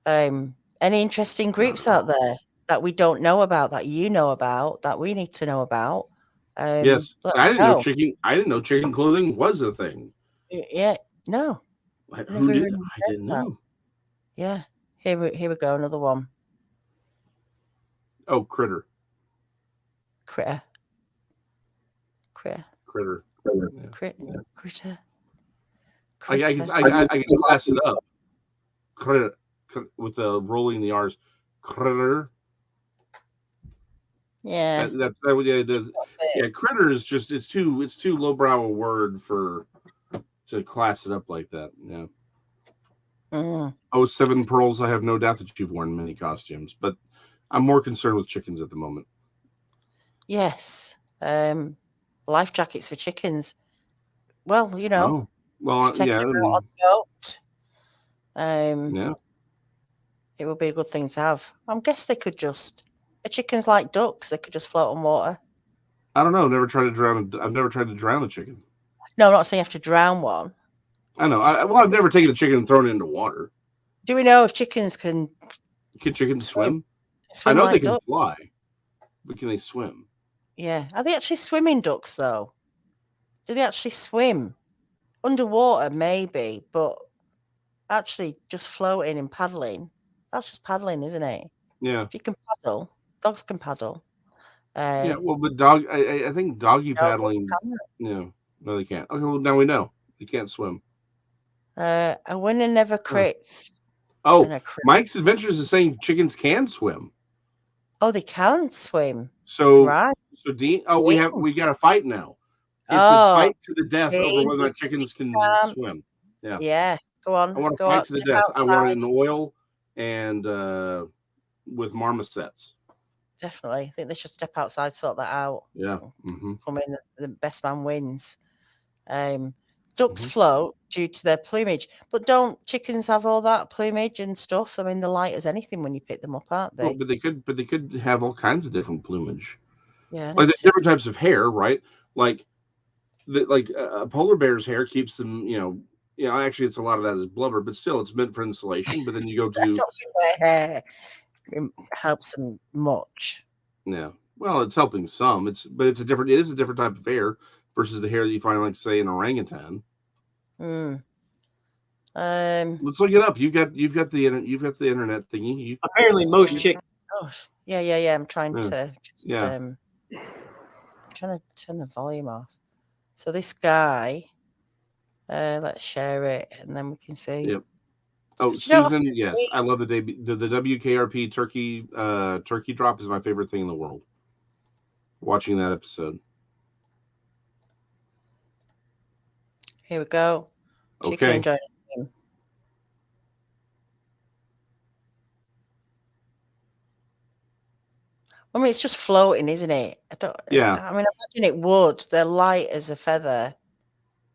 any interesting groups out there that we don't know about, that you know about, that we need to know about? Yes, I didn't know chicken clothing was a thing. Yeah, no. Who did? I didn't know. Yeah, here we go. Another one. Oh, critter. Critter. Yeah. Critter. I can class it up. Critter, with the rolling the R's. Critter. Yeah. That's what it does. Yeah, critter is just it's too lowbrow a word to class it up like that. Yeah. Oh, 7 pearls. I have no doubt that you've worn many costumes, but I'm more concerned with chickens at the moment. Yes. Life jackets for chickens. Well, Well, yeah. Them out on the boat. Yeah. It would be a good thing to have. I guess they could chickens like ducks. They could just float on water. I don't know. I've never tried to drown a chicken. No, I'm not saying you have to drown one. I know. I've never taken a chicken and thrown it into water. Do we know if chickens can? Can chickens swim? Swim I know like they can ducks. fly, but can they swim? Yeah. Are they actually swimming ducks though? Do they actually swim? Underwater, maybe, but actually just floating and paddling. That's just paddling, isn't it? Yeah. If you can paddle, dogs can paddle. Yeah, well, but I think doggy paddling. No, they can't. Okay, well, now we know they can't swim. A winner never crits. Oh, Mike's Adventures is saying chickens can swim. Oh, they can swim. So, right. So Dean, we got a fight now. It's a fight to the death over whether or not chickens can swim. Yeah. Yeah. Go on. I want to fight to the death. I want it in oil and with marmosets. Definitely. I think they should step outside, sort that out. Yeah. Come in, the best man wins. Ducks float due to their plumage, but don't chickens have all that plumage and stuff? I mean, they're light as anything when you pick them up, aren't they? Well, but they could have all kinds of different plumage. Yeah, like different types of hair, right? Like a polar bear's hair keeps them, actually it's a lot of that is blubber, but still it's meant for insulation. But then you go to their hair helps them much. Yeah, well, it's helping some. It is a different type of hair versus the hair that you find, like say, an orangutan. Let's look it up. You've got the internet thingy. Apparently, most chickens. Oh, yeah. I'm trying to just I'm trying to turn the volume off. So this guy, let's share it and then we can see. Yep. Oh, Susan, yes, I love the WKRP turkey drop is my favorite thing in the world. Watching that episode. Here we go. Okay. I mean, it's just floating, isn't it? Yeah. I mean, I imagine it would. They're light as a feather.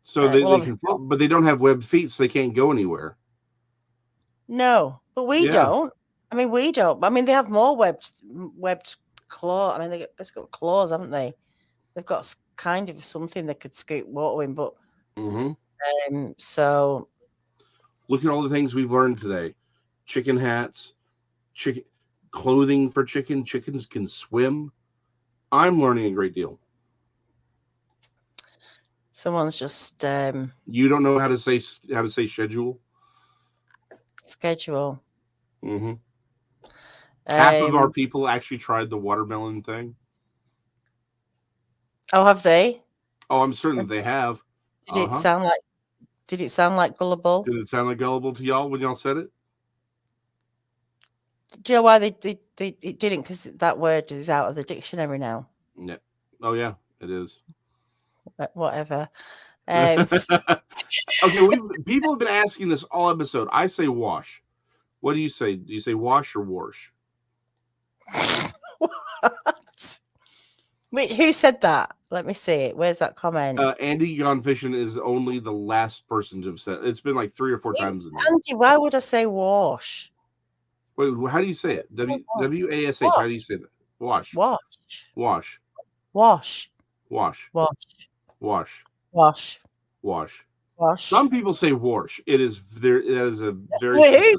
So Well, they can obviously, float, but they don't have webbed feet, so they can't go anywhere. no, but we Yeah. don't. I mean, we don't. I mean, they have more webbed claw. I mean, they've got claws, haven't they? They've got kind of something that could scoop water in, but Mm-hmm. so Look at all the things we've learned today: chicken hats, chicken clothing for chicken. Chickens can swim. I'm learning a great deal. someone's just You don't know how to say schedule. schedule. Mm-hmm. Half of our Um, people actually tried the watermelon thing. oh, have they? Oh, I'm certain And that they have. Did Uh it huh. sound like? Did it sound like gullible? Did it sound like gullible to y'all when y'all said it? Do you know why it didn't? Because that word is out of the dictionary now. Yeah. Oh yeah, it is. But whatever. Okay, people have been asking this all episode. I say wash. What do you say? Do you say wash or wash? What? Wait, who said that? Let me see it. Where's that comment? Andy Gone Fishing is only the last person to have said. It's been like 3 or 4 times in there. Andy, why would I say wash? Wait, how do you say it? WASH. How do you say that? Wash. Wash. Wash. Wash. Wash. Wash. Wash. Wash. Wash. Wash. Some people say wash. It is there. That is a very. Wait,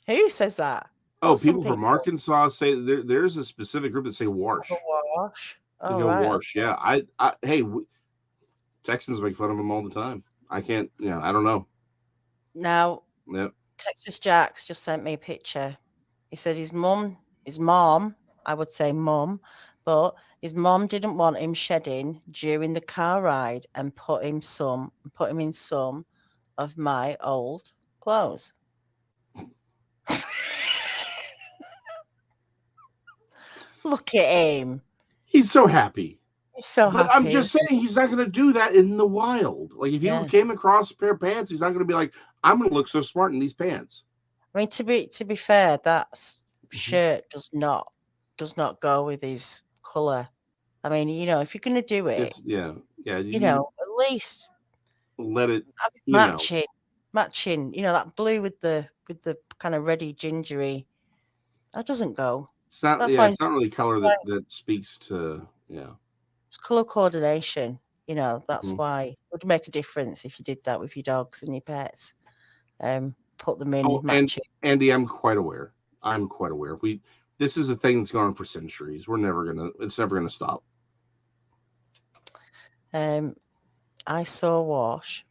who says that? Oh, What's some people from Arkansas say there's a specific group that say wash. Wash. They Oh, go right. wash. Yeah. Hey, Texans make fun of them all the time. I can't. Yeah. I don't know. Now, Yep. Texas Jacks just sent me a picture. He said his mom, I would say mum, but his mom didn't want him shedding during the car ride and put him in some of my old clothes. Look at him. He's so happy. He's so But happy. I'm just saying he's not going to do that in the wild. Like if he came across a pair of pants, he's not going to be like, I'm going to look so smart in these pants. I mean, to be fair, that shirt does not go with his color. I mean, if you're going to do it, yeah. At least let it matching. That blue with the kind of reddy gingery. That doesn't go. It's not. That's why why it's not really color that speaks to. Yeah. It's color coordination. That's Mhm. why it would make a difference if you did that with your dogs and your pets. Put them in Oh, and matching. Andy, I'm quite aware. This is a thing that's gone on for centuries. It's never gonna stop. I saw wash.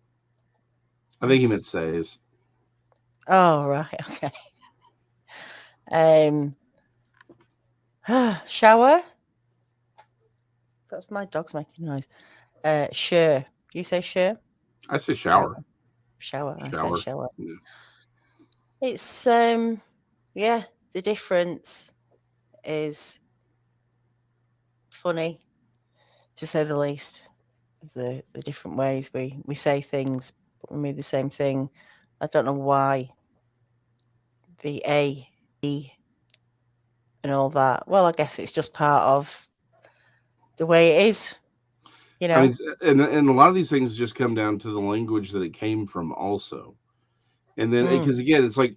I think he meant says. Oh, right, okay. Shower. That's my dog's making noise. Sure. Do you say sure? I say shower. Shower. I say shower. Yeah. It's yeah, the difference is funny, to say the least. The different ways we say things, but we mean the same thing. I don't know why the A, E, and all that. Well, I guess it's just part of the way it is. I mean, and a lot of these things just come down to the language that it came from, also. And then because again, it's like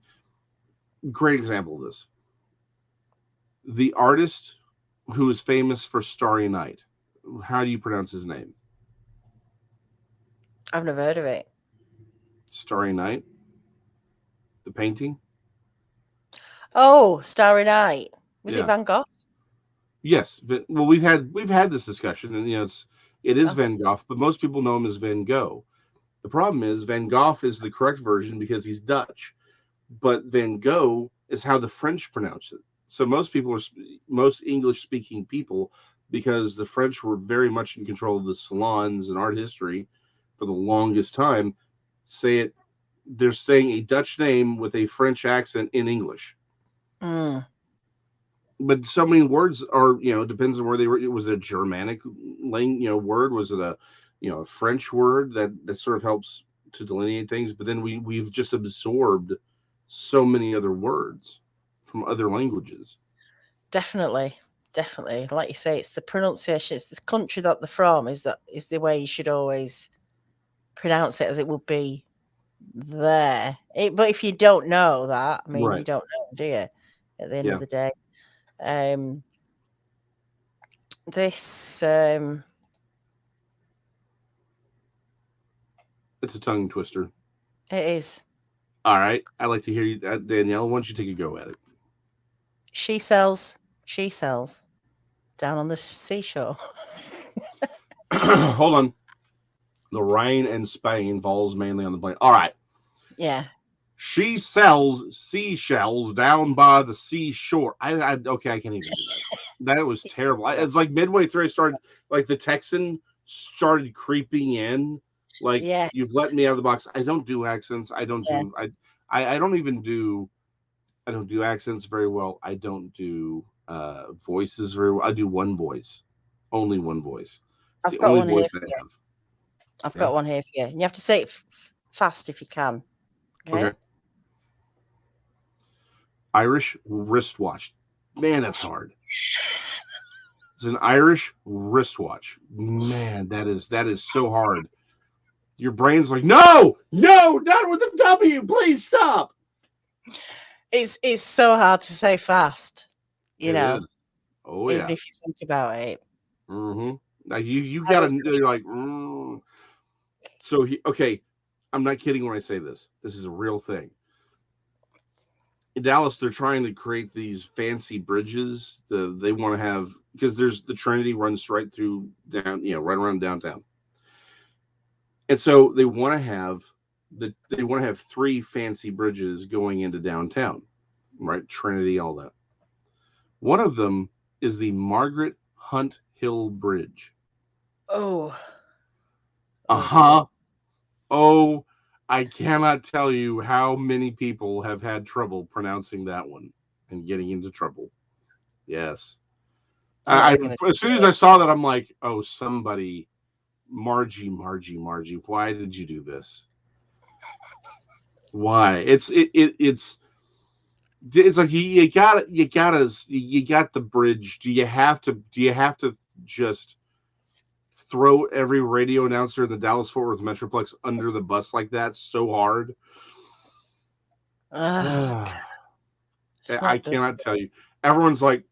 great example of this. The artist who is famous for Starry Night. How do you pronounce his name? I've never heard of it. Starry Night. The painting. Oh, Starry Night. Was it Yeah. Van Gogh? Yes. Well, we've had this discussion, and it is Van Gogh, but most people know him as Van Gogh. The problem is Van Gogh is the correct version because he's Dutch, but Van Gogh is how the French pronounce it. So most English-speaking people, because the French were very much in control of the salons and art history for the longest time, say it. They're saying a Dutch name with a French accent in English. But so many words are, depends on where they were. Was it a Germanic word? Was it a French word that sort of helps to delineate things? But then we've just absorbed so many other words from other languages. Definitely. definitely. Like you say, it's the pronunciation. It's the country that they're from. Is the way you should always pronounce it as it would be there. But if you don't know that, I mean, you Right. don't know, do you? At the end Yeah. of the day, um, this It's a tongue twister. it is. All right. I'd like to hear you, Danielle. Why don't you take a go at it? She sells down on the seashore. Hold on. The Rhine and Spain falls mainly on the plain. All right. Yeah. She sells seashells down by the seashore. Okay, I can't even do that. That was terrible. It's like midway through, I started like the Texan started creeping in. Like Yes. you've let me out of the box. I don't do accents. I don't Yeah. do. I don't even do. I don't do accents very well. I don't do voices very well. I do one voice, only one voice. It's I've the got only one here voice for I you. have. I've Yeah. got one here for you. And you have to say it fast if you can. Okay. Irish wristwatch. Man, that's hard. It's an Irish wristwatch. Man, that is so hard. Your brain's like, no, not with the W. Please stop. It's so hard to say fast, you It know, is. Oh even yeah. if you think about it. Mm-hmm. Now you I gotta. was You're like. So okay, I'm not kidding when I say this. This is a real thing. In Dallas, they're trying to create these fancy bridges. They want to have because there's the Trinity runs right through down, right around downtown, and so they want to have three fancy bridges going into downtown, right? Trinity, all that. One of them is the Margaret Hunt Hill Bridge. Oh. Uh-huh. Oh, I cannot tell you how many people have had trouble pronouncing that one and getting into trouble. Yes. As soon as I saw that, I'm like, oh, somebody, Margie, why did you do this? Why? It's like you got the bridge. Do you have to just throw every radio announcer in the Dallas Fort Worth Metroplex under the bus like that so hard? I cannot tell you. Everyone's like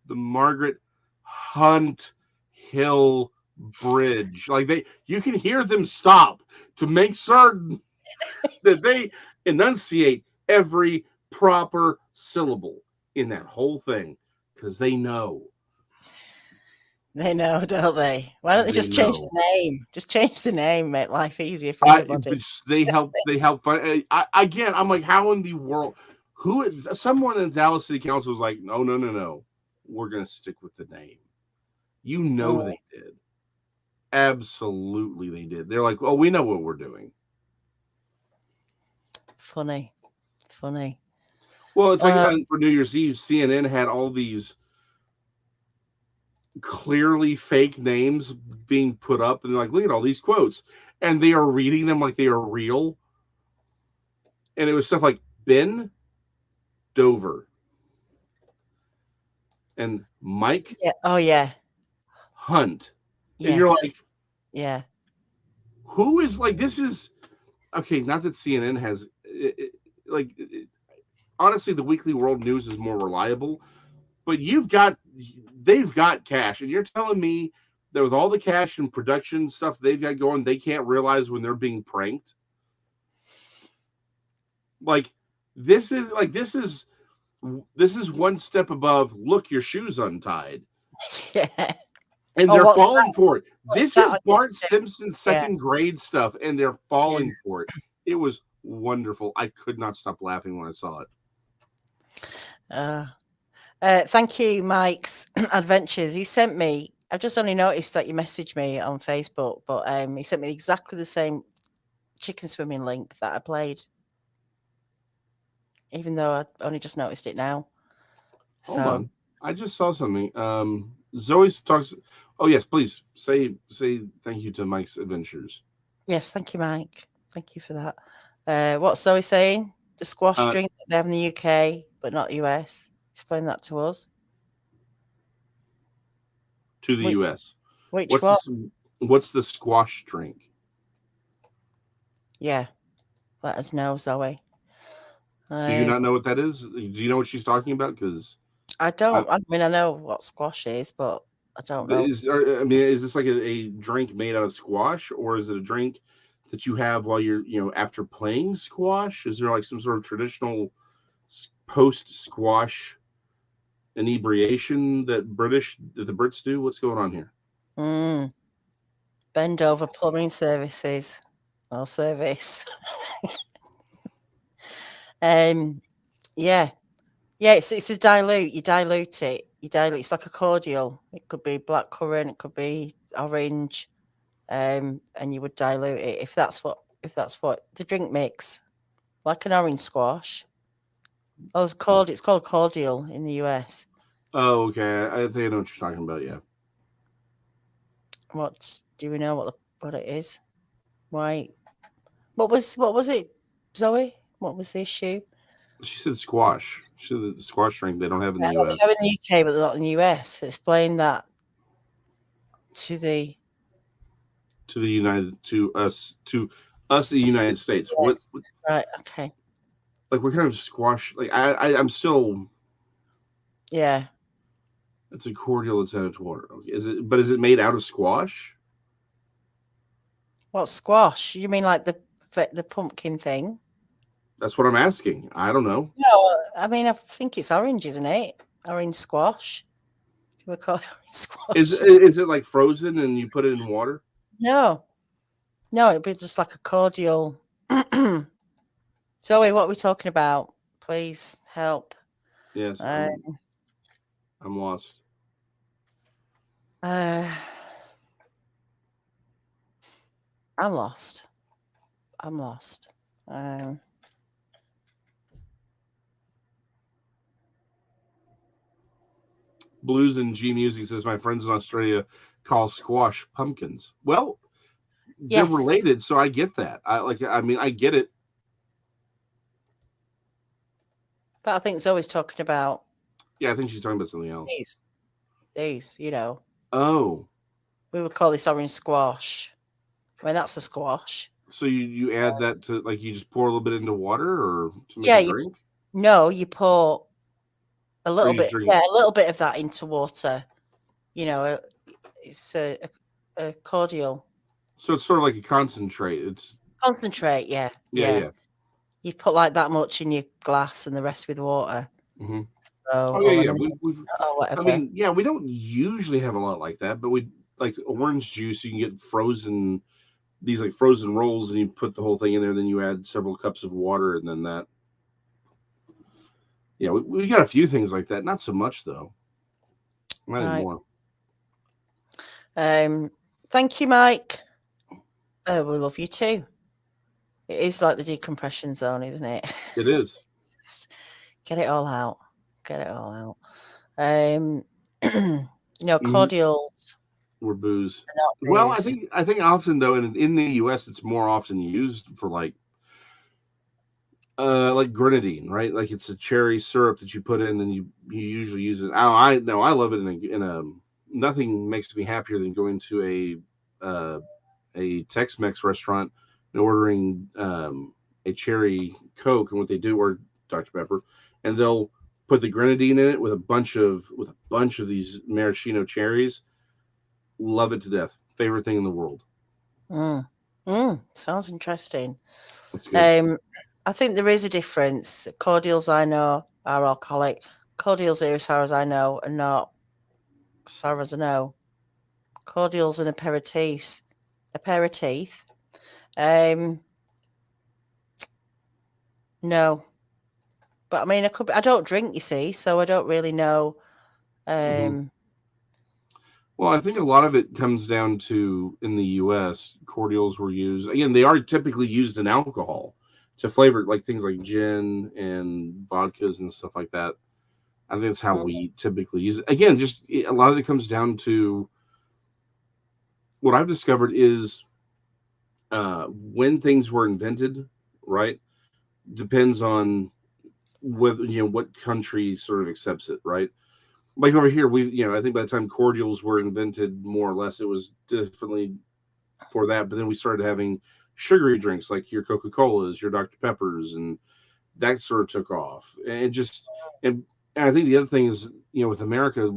the Margaret Hunt Hill Bridge. Like you can hear them stop to make certain that they enunciate every proper syllable in that whole thing because they know. They know, don't they? Why don't they just change the name? Just change the name, make life easier for everybody. They help. Again, I'm like, how in the world? Someone in Dallas City Council was like, no. We're going to stick with the name. They did. Absolutely, they did. They're like, oh, we know what we're doing. Funny. Well, it's like for New Year's Eve, CNN had all these clearly fake names being put up, and they're like, look at all these quotes, and they are reading them like they are real. And it was stuff like Ben Dover and Mike. Yeah. Oh yeah. Hunt. Yes. And you're like, yeah. Who is like this is okay? Not that CNN has honestly, the Weekly World News is more reliable, but they've got cash, and you're telling me that with all the cash and production stuff they've got going, they can't realize when they're being pranked. Like this is one step above. Look, your shoe's untied. Yeah. And they're falling for it. This is Bart Simpson's second grade stuff, and they're falling for it. It was wonderful. I could not stop laughing when I saw it. Thank you, Mike's Adventures. He sent me. I've just only noticed that you messaged me on Facebook, but he sent me exactly the same chicken swimming link that I played, even though I only just noticed it now. Hold on. I just saw something. Zoe talks. Oh yes, please say thank you to Mike's Adventures. Yes, thank you, Mike. Thank you for that. What's Zoe saying? The squash drink that they have in the UK, but not US. Explain that to us. To the Which, U.S. which one? What's the squash drink? Yeah, let us know, Zoe. Do you not know what that is? Do you know what she's talking about? Because I don't. I mean, I know what squash is, but I don't know. is this like a drink made out of squash, or is it a drink that you have while you're after playing squash? Is there like some sort of traditional post squash inebriation that the Brits do? What's going on here? Bend over plumbing services or service. Yeah. It's a dilute. You dilute it. It's like a cordial. It could be blackcurrant. It could be orange. And you would dilute it if that's what the drink makes, like an orange squash. Oh, it's called cordial in the US. Oh, okay. I think I know what you're talking about. Yeah. Do we know what it is? Why? What was it, Zoe? What was the issue? She said squash. She said the squash drink they don't have in the They U.S. have in the UK, but not in the US. Explain that to the us, the United States. What yes. Right? Okay. like what kind of squash? Like I'm still. Yeah. It's a cordial that's added to water. Is it made out of squash? What squash? You mean like the pumpkin thing? That's what I'm asking. I don't know. No, I mean I think it's orange, isn't it? Orange squash. We call it orange squash. Is it like frozen and you put it in water? No, it'd be just like a cordial. Zoe, what are we talking about? Please help. Yes, I'm lost. I'm lost. I'm lost. Blues and G Music says my friends in Australia call squash pumpkins. Well, they're Yes. related, so I get that. I get it. But I think Zoe's talking about Yeah, I think she's talking about something else. these, Oh. We would call this orange squash. I mean, that's a squash. So you add that to you just pour a little bit into water or to make a drink? You pour a little bit. Drink. Yeah, a little bit of that into water. It's a cordial. So it's sort of like a concentrate. It's concentrate. Yeah. You put like that much in your glass and the rest with water. Mm-hmm. So, whatever. I mean, we don't usually have a lot like that, but we like orange juice. You can get frozen, these like frozen rolls, and you put the whole thing in there. Then you add several cups of water, and then that. Yeah, we got a few things like that. Not so much though. Not anymore. Thank you, Mike. We love you too. It is like the decompression zone, isn't it? It is. Just get it all out. Cordials or booze. Well, I think often though in the US it's more often used for like grenadine, right? Like it's a cherry syrup that you put in and you usually use it. I love it in a nothing makes me happier than going to a Tex-Mex restaurant and ordering a cherry Coke, and what they do, or Dr. Pepper, and they'll put the grenadine in it with a bunch of these maraschino cherries. Love it to death. Favorite thing in the world. Sounds interesting. That's good. I think there is a difference. Cordials I know are alcoholic. Cordials here, as far as I know, are not. As far as I know, cordials and aperitifs. No, but I mean, I don't drink, you see, so I don't really know. Well, I think a lot of it comes down to in the U.S. cordials were used. Again, they are typically used in alcohol to flavor like things like gin and vodkas and stuff like that. I think that's how we typically use it. Again, just a lot of it comes down to what I've discovered is when things were invented, right? Depends on with what country sort of accepts it, right? Like over here, I think by the time cordials were invented, more or less, it was definitely for that. But then we started having sugary drinks like your Coca Colas, your Dr Peppers, and that sort of took off. And and I think the other thing is, with America,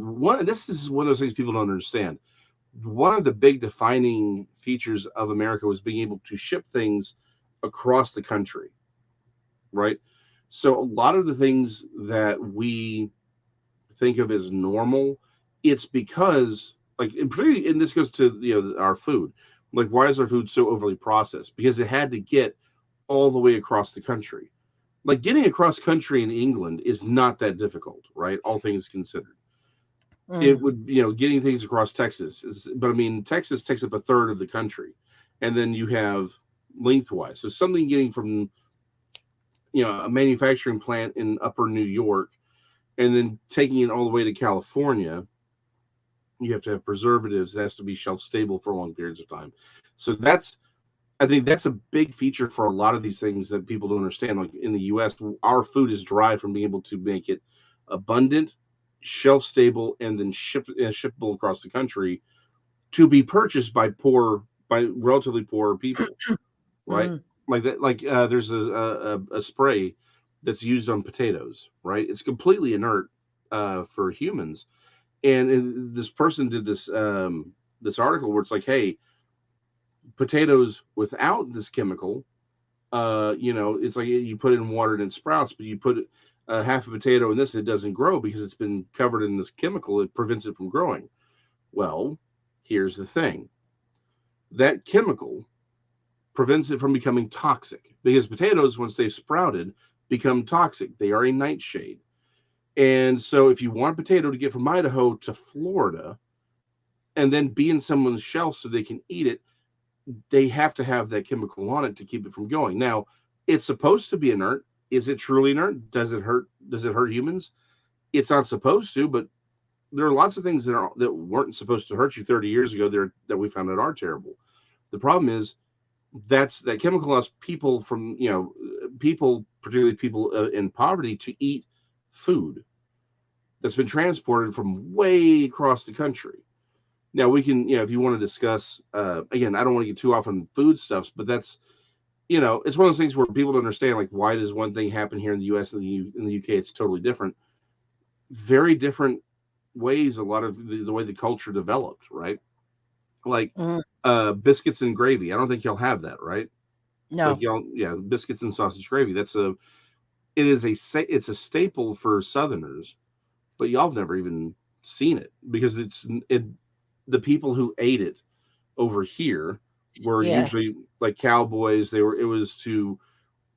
this is one of those things people don't understand. One of the big defining features of America was being able to ship things across the country, right? So a lot of the things that we think of as normal, it's because, like, and this goes to our food. Like, why is our food so overly processed? Because it had to get all the way across the country. Like, getting across country in England is not that difficult, right? All things considered. It Mm. would, getting things across Texas but I mean, Texas takes up a third of the country, and then you have lengthwise. So something getting from a manufacturing plant in Upper New York, and then taking it all the way to California, you have to have preservatives. It has to be shelf stable for long periods of time. So I think that's a big feature for a lot of these things that people don't understand. Like in the U.S., our food is derived from being able to make it abundant, shelf stable, and then shippable across the country to be purchased by relatively poor people, right? Mm. Like that. Like there's a spray that's used on potatoes, right? It's completely inert for humans, and this person did this article where it's like, hey, potatoes without this chemical, it's like you put it in water and it sprouts, but you put half a potato in this, it doesn't grow because it's been covered in this chemical. It prevents it from growing. Well, here's the thing: that chemical prevents it from becoming toxic, because potatoes, once they've sprouted, become toxic. They are a nightshade. And so if you want a potato to get from Idaho to Florida and then be in someone's shelf so they can eat it, they have to have that chemical on it to keep it from going. Now, it's supposed to be inert. Is it truly inert? Does it hurt? Does it hurt humans? It's not supposed to, but there are lots of things that weren't supposed to hurt you 30 years ago that we found out are terrible. The problem is that chemical allows people from people, particularly people in poverty, to eat food that's been transported from way across the country. Now we can, if you want to discuss, again, I don't want to get too off on food stuffs, but that's, it's one of those things where people don't understand, like, why does one thing happen here in the U.S. and in the UK, it's totally different. Very different ways, a lot of the way the culture developed, right? Like Mm. biscuits and gravy. I don't think y'all have that, right? Like No. y'all, yeah, biscuits and sausage gravy. It's a staple for Southerners, but y'all have never even seen it because the people who ate it over here were Yeah. usually like cowboys. It was to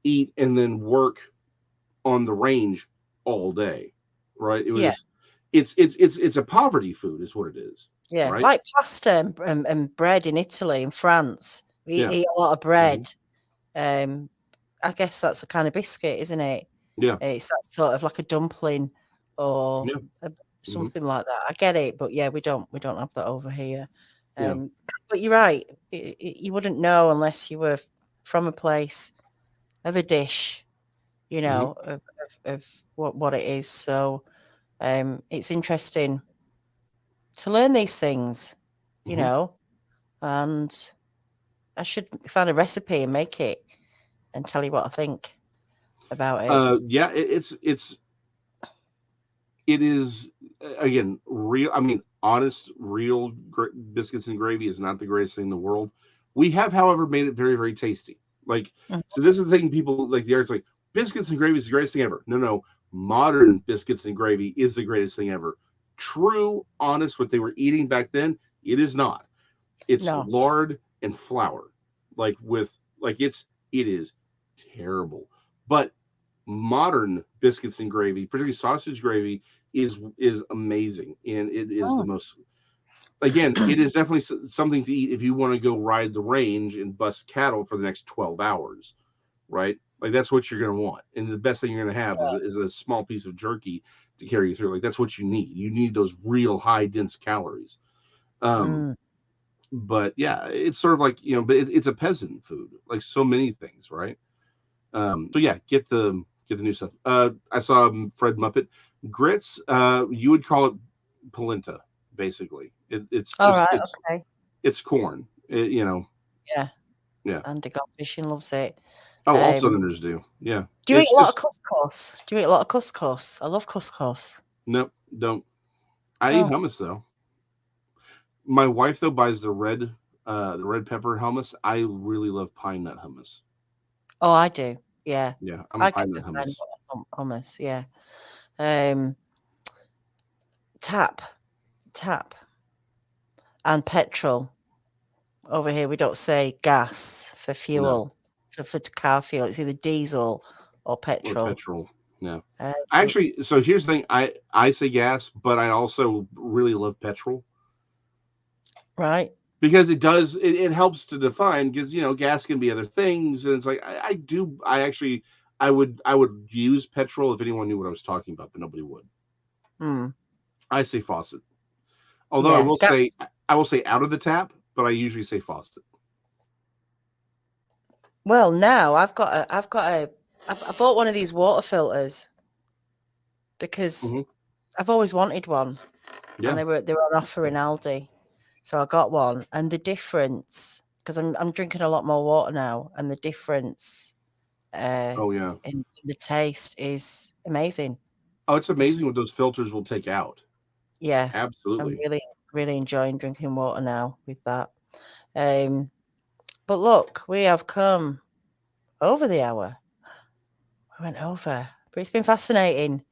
eat and then work on the range all day, right? Yeah. It's a poverty food is what it is, Yeah. right? Like pasta and bread in Italy and France. We Yeah. eat a lot of Hmm. bread. Um, I guess that's a kind of biscuit, isn't it? Yeah. It's that sort of like a dumpling or Yeah. a, Hmm. something like that. I get it, but yeah, we don't have that over here. Yeah. But you're right. You wouldn't know unless you were from a place of a dish, Hmm. of what it is. So it's interesting to learn these things, you Hmm. know, and I should find a recipe and make it and tell you what I think about it. Yeah. It is, again, real. I mean, honest, real biscuits and gravy is not the greatest thing in the world. We have, however, made it very, very tasty. Like, Mhm. so this is the thing, people like the arts like biscuits and gravy is the greatest thing ever. No, no, modern biscuits and gravy is the greatest thing ever. True, honest, what they were eating back then, it is not. It's No. lard and flour, like it is terrible. But modern biscuits and gravy, particularly sausage gravy, is amazing, and it is the Oh. most. Again, it is definitely something to eat if you want to go ride the range and bust cattle for the next 12 hours, right? Like that's what you're going to want, and the best thing you're going to have is a small piece of jerky to carry you through. Like that's what you need. You need those real high dense calories. Um, Mm. but yeah, it's sort of like but it's a peasant food, like so many things, right? So yeah, get the Get the new stuff. I saw Fred Muppet grits. You would call it polenta, basically. It's All just right. Okay. it's corn. You know, Yeah. yeah. Andy Godfishing loves it. Oh, all Um, Southerners do. Yeah, do you eat it's a lot of just couscous? Do you eat a lot of couscous? I love couscous. nope. Don't. I eat Oh, hummus though. My wife though buys the red pepper hummus. I really love pine nut hummus. oh, I do. Yeah, Yeah, I'm a I get pine the nut hummus. hummus. Yeah. Um, tap, tap, and petrol. Over here, we don't say gas for No, fuel, for car fuel. It's either diesel or or petrol. petrol. No, Um, actually. So here's the thing. I say gas, but I also really love petrol right. because it helps to define because gas can be other things, and it's like I actually I would use petrol if anyone knew what I was talking about, but nobody would. Hmm. I say faucet. Although Yeah, gas. I will say out of the tap, but I usually say faucet. Well, now I bought one of these water filters because Hmm. I've always wanted one, and Yeah. they were on offer in Aldi, so I got one. And the difference, because I'm drinking a lot more water now, and the difference Oh yeah. in the taste is amazing. Oh, it's It's amazing what those filters will take out. Yeah, I'm Absolutely. really enjoying drinking water now with that. Um, but look, we have come over the hour. We went over, but it's been fascinating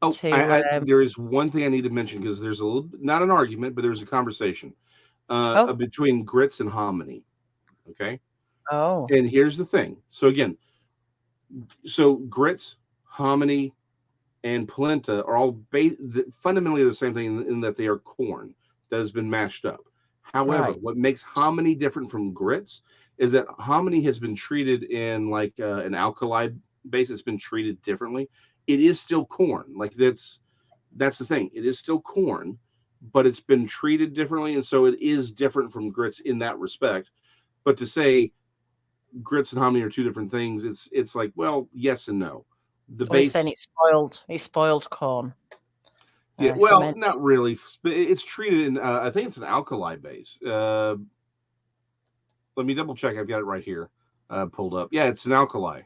Oh, to. there is one thing I need to mention because there's a little, not an argument, but there's a conversation Oh, between grits and hominy. Okay, oh, and here's the thing. So again, so grits, hominy, and polenta are all fundamentally the same thing in that they are corn that has been mashed up. However, right. what makes hominy different from grits is that hominy has been treated in like an alkali base. It's been treated differently. It is still corn. Like that's the thing. It is still corn, but it's been treated differently, and so it is different from grits in that respect. But to say grits and hominy are two different things, it's like, well, yes and no. The Well, he's saying base, it's spoiled corn, yeah, well, fermented. not really. It's treated in, I think it's an alkali base. Let me double check. I've got it right here, pulled up. Yeah, it's an alkali.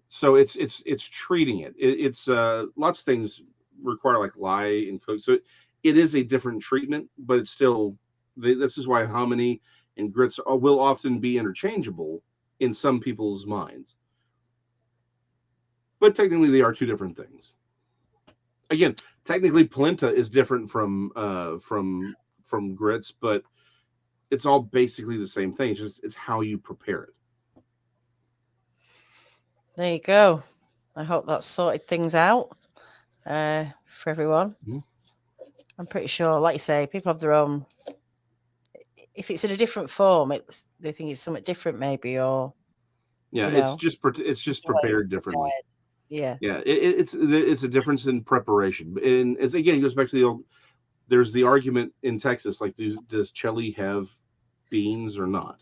So it's treating it. It's lots of things require like lye and coke. So it is a different treatment, but it's still. This is why hominy and grits will often be interchangeable in some people's minds. But technically, they are two different things. Again, technically, polenta is different from grits, but it's all basically the same thing. It's how you prepare it. There you go. I hope that sorted things out for everyone. Mhm. I'm pretty sure, like you say, people have their own. If it's in a different form, they think it's something different, maybe, or Yeah, you know, it's just just the way it's prepared differently. prepared. Yeah, Yeah, it's a difference in preparation, and it's again it goes back to the old. There's the argument in Texas, like, does chili have beans or not?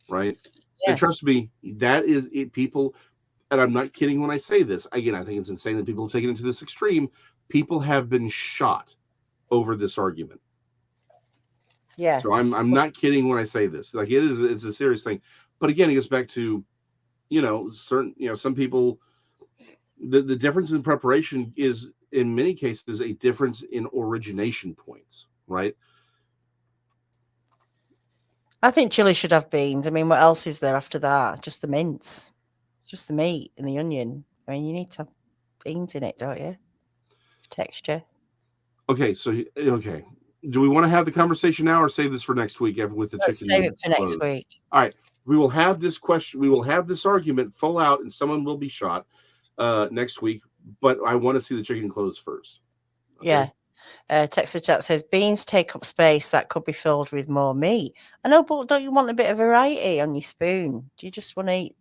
Right? And yeah. trust me, that is it. People, and I'm not kidding when I say this. Again, I think it's insane that people take it into this extreme. People have been shot over this argument. Yeah. So I'm not kidding when I say this. Like it's a serious thing. But again, it goes back to certain some people the difference in preparation is in many cases a difference in origination points, right? I think chili should have beans. I mean, what else is there after that? Just the mince, just the meat and the onion. I mean, you need to have beans in it, don't you? Texture. Okay, so okay, do we want to have the conversation now or save this for next week with the Let's save chicken it for next clothes? week. All right, we will have this question, we will have this argument full out, and someone will be shot next week. But I want to see the chicken clothes first. Okay. Yeah. Texas Chat says beans take up space that could be filled with more meat. I know, but don't you want a bit of variety on your spoon? Do you just want to eat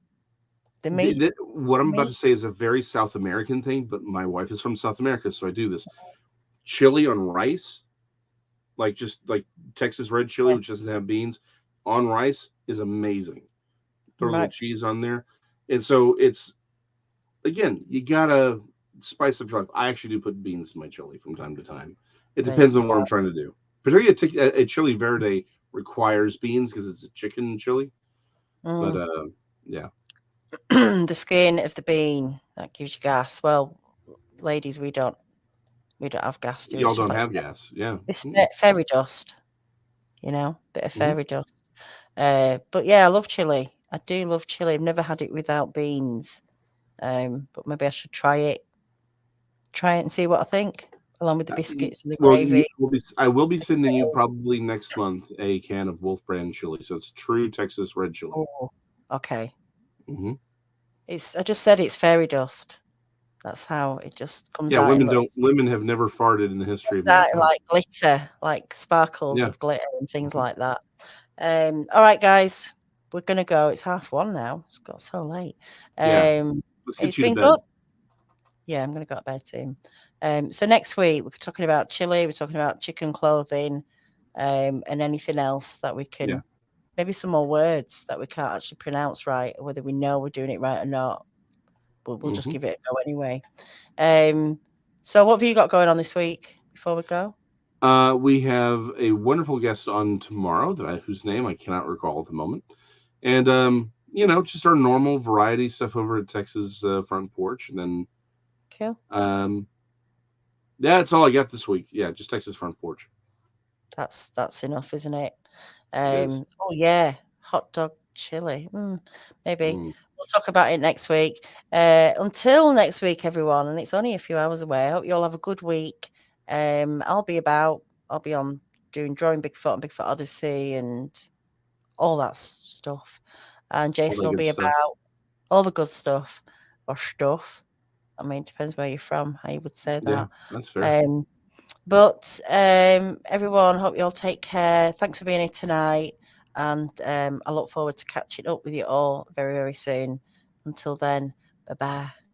the meat? What I'm about to Meat? say is a very South American thing, but my wife is from South America, so I do this. Chili on rice, like just like Texas red chili, Yeah. which doesn't have beans, on rice is amazing. Throw a little Right. cheese on there, and so it's again, you gotta spice up your life. I actually do put beans in my chili from time to time. It There you depends on what go. I'm trying to do. Particularly a chili verde requires beans because it's a chicken chili. But Mm. yeah, The skin of the bean that gives you gas. Well, ladies, we don't have gas, do we? y'all It's just don't like have gas. Yeah. it's Mm. fairy dust, bit of Mhm. fairy dust. But yeah, I love chili. I do love chili. I've never had it without beans. But maybe I should try it and see what I think, along with the biscuits and the Well, gravy. I will be sending you probably next month a can of Wolf Brand chili. So it's true Texas red chili. Oh, okay. Hmm. I just said it's fairy dust. That's how it just comes Yeah, out in women have never farted in the history of exactly mankind. like glitter, like sparkles Yeah. of glitter and things like that. All right, guys, we're gonna go. It's 1:30 now. It's got so late. Yeah. Let's It's get you to been bed. good. Yeah, I'm gonna go to bed soon. So next week we're talking about chili. We're talking about chicken clothing, and anything else that we can. Yeah. Maybe some more words that we can't actually pronounce right, or whether we know we're doing it right or not. But we'll just Hmm. give it a go anyway. So what have you got going on this week before we go? We have a wonderful guest on tomorrow whose name I cannot recall at the moment. And just our normal variety stuff over at Texas Front Porch. And then Cool. yeah, that's all I got this week. Yeah, just Texas Front Porch. That's enough, isn't it? It is. Oh yeah, hot dog chili. Maybe Mm. we'll talk about it next week. Until next week, everyone, and it's only a few hours away. I hope you all have a good week. I'll be on doing drawing Bigfoot and Bigfoot Odyssey and all that stuff. And All Jason that will good be stuff. about all the good stuff or stuff. I mean, depends where you're from, how you would say Yeah, that. that's fair. But everyone, hope you all take care. Thanks for being here tonight. And I look forward to catching up with you all very, very soon. Until then, bye bye.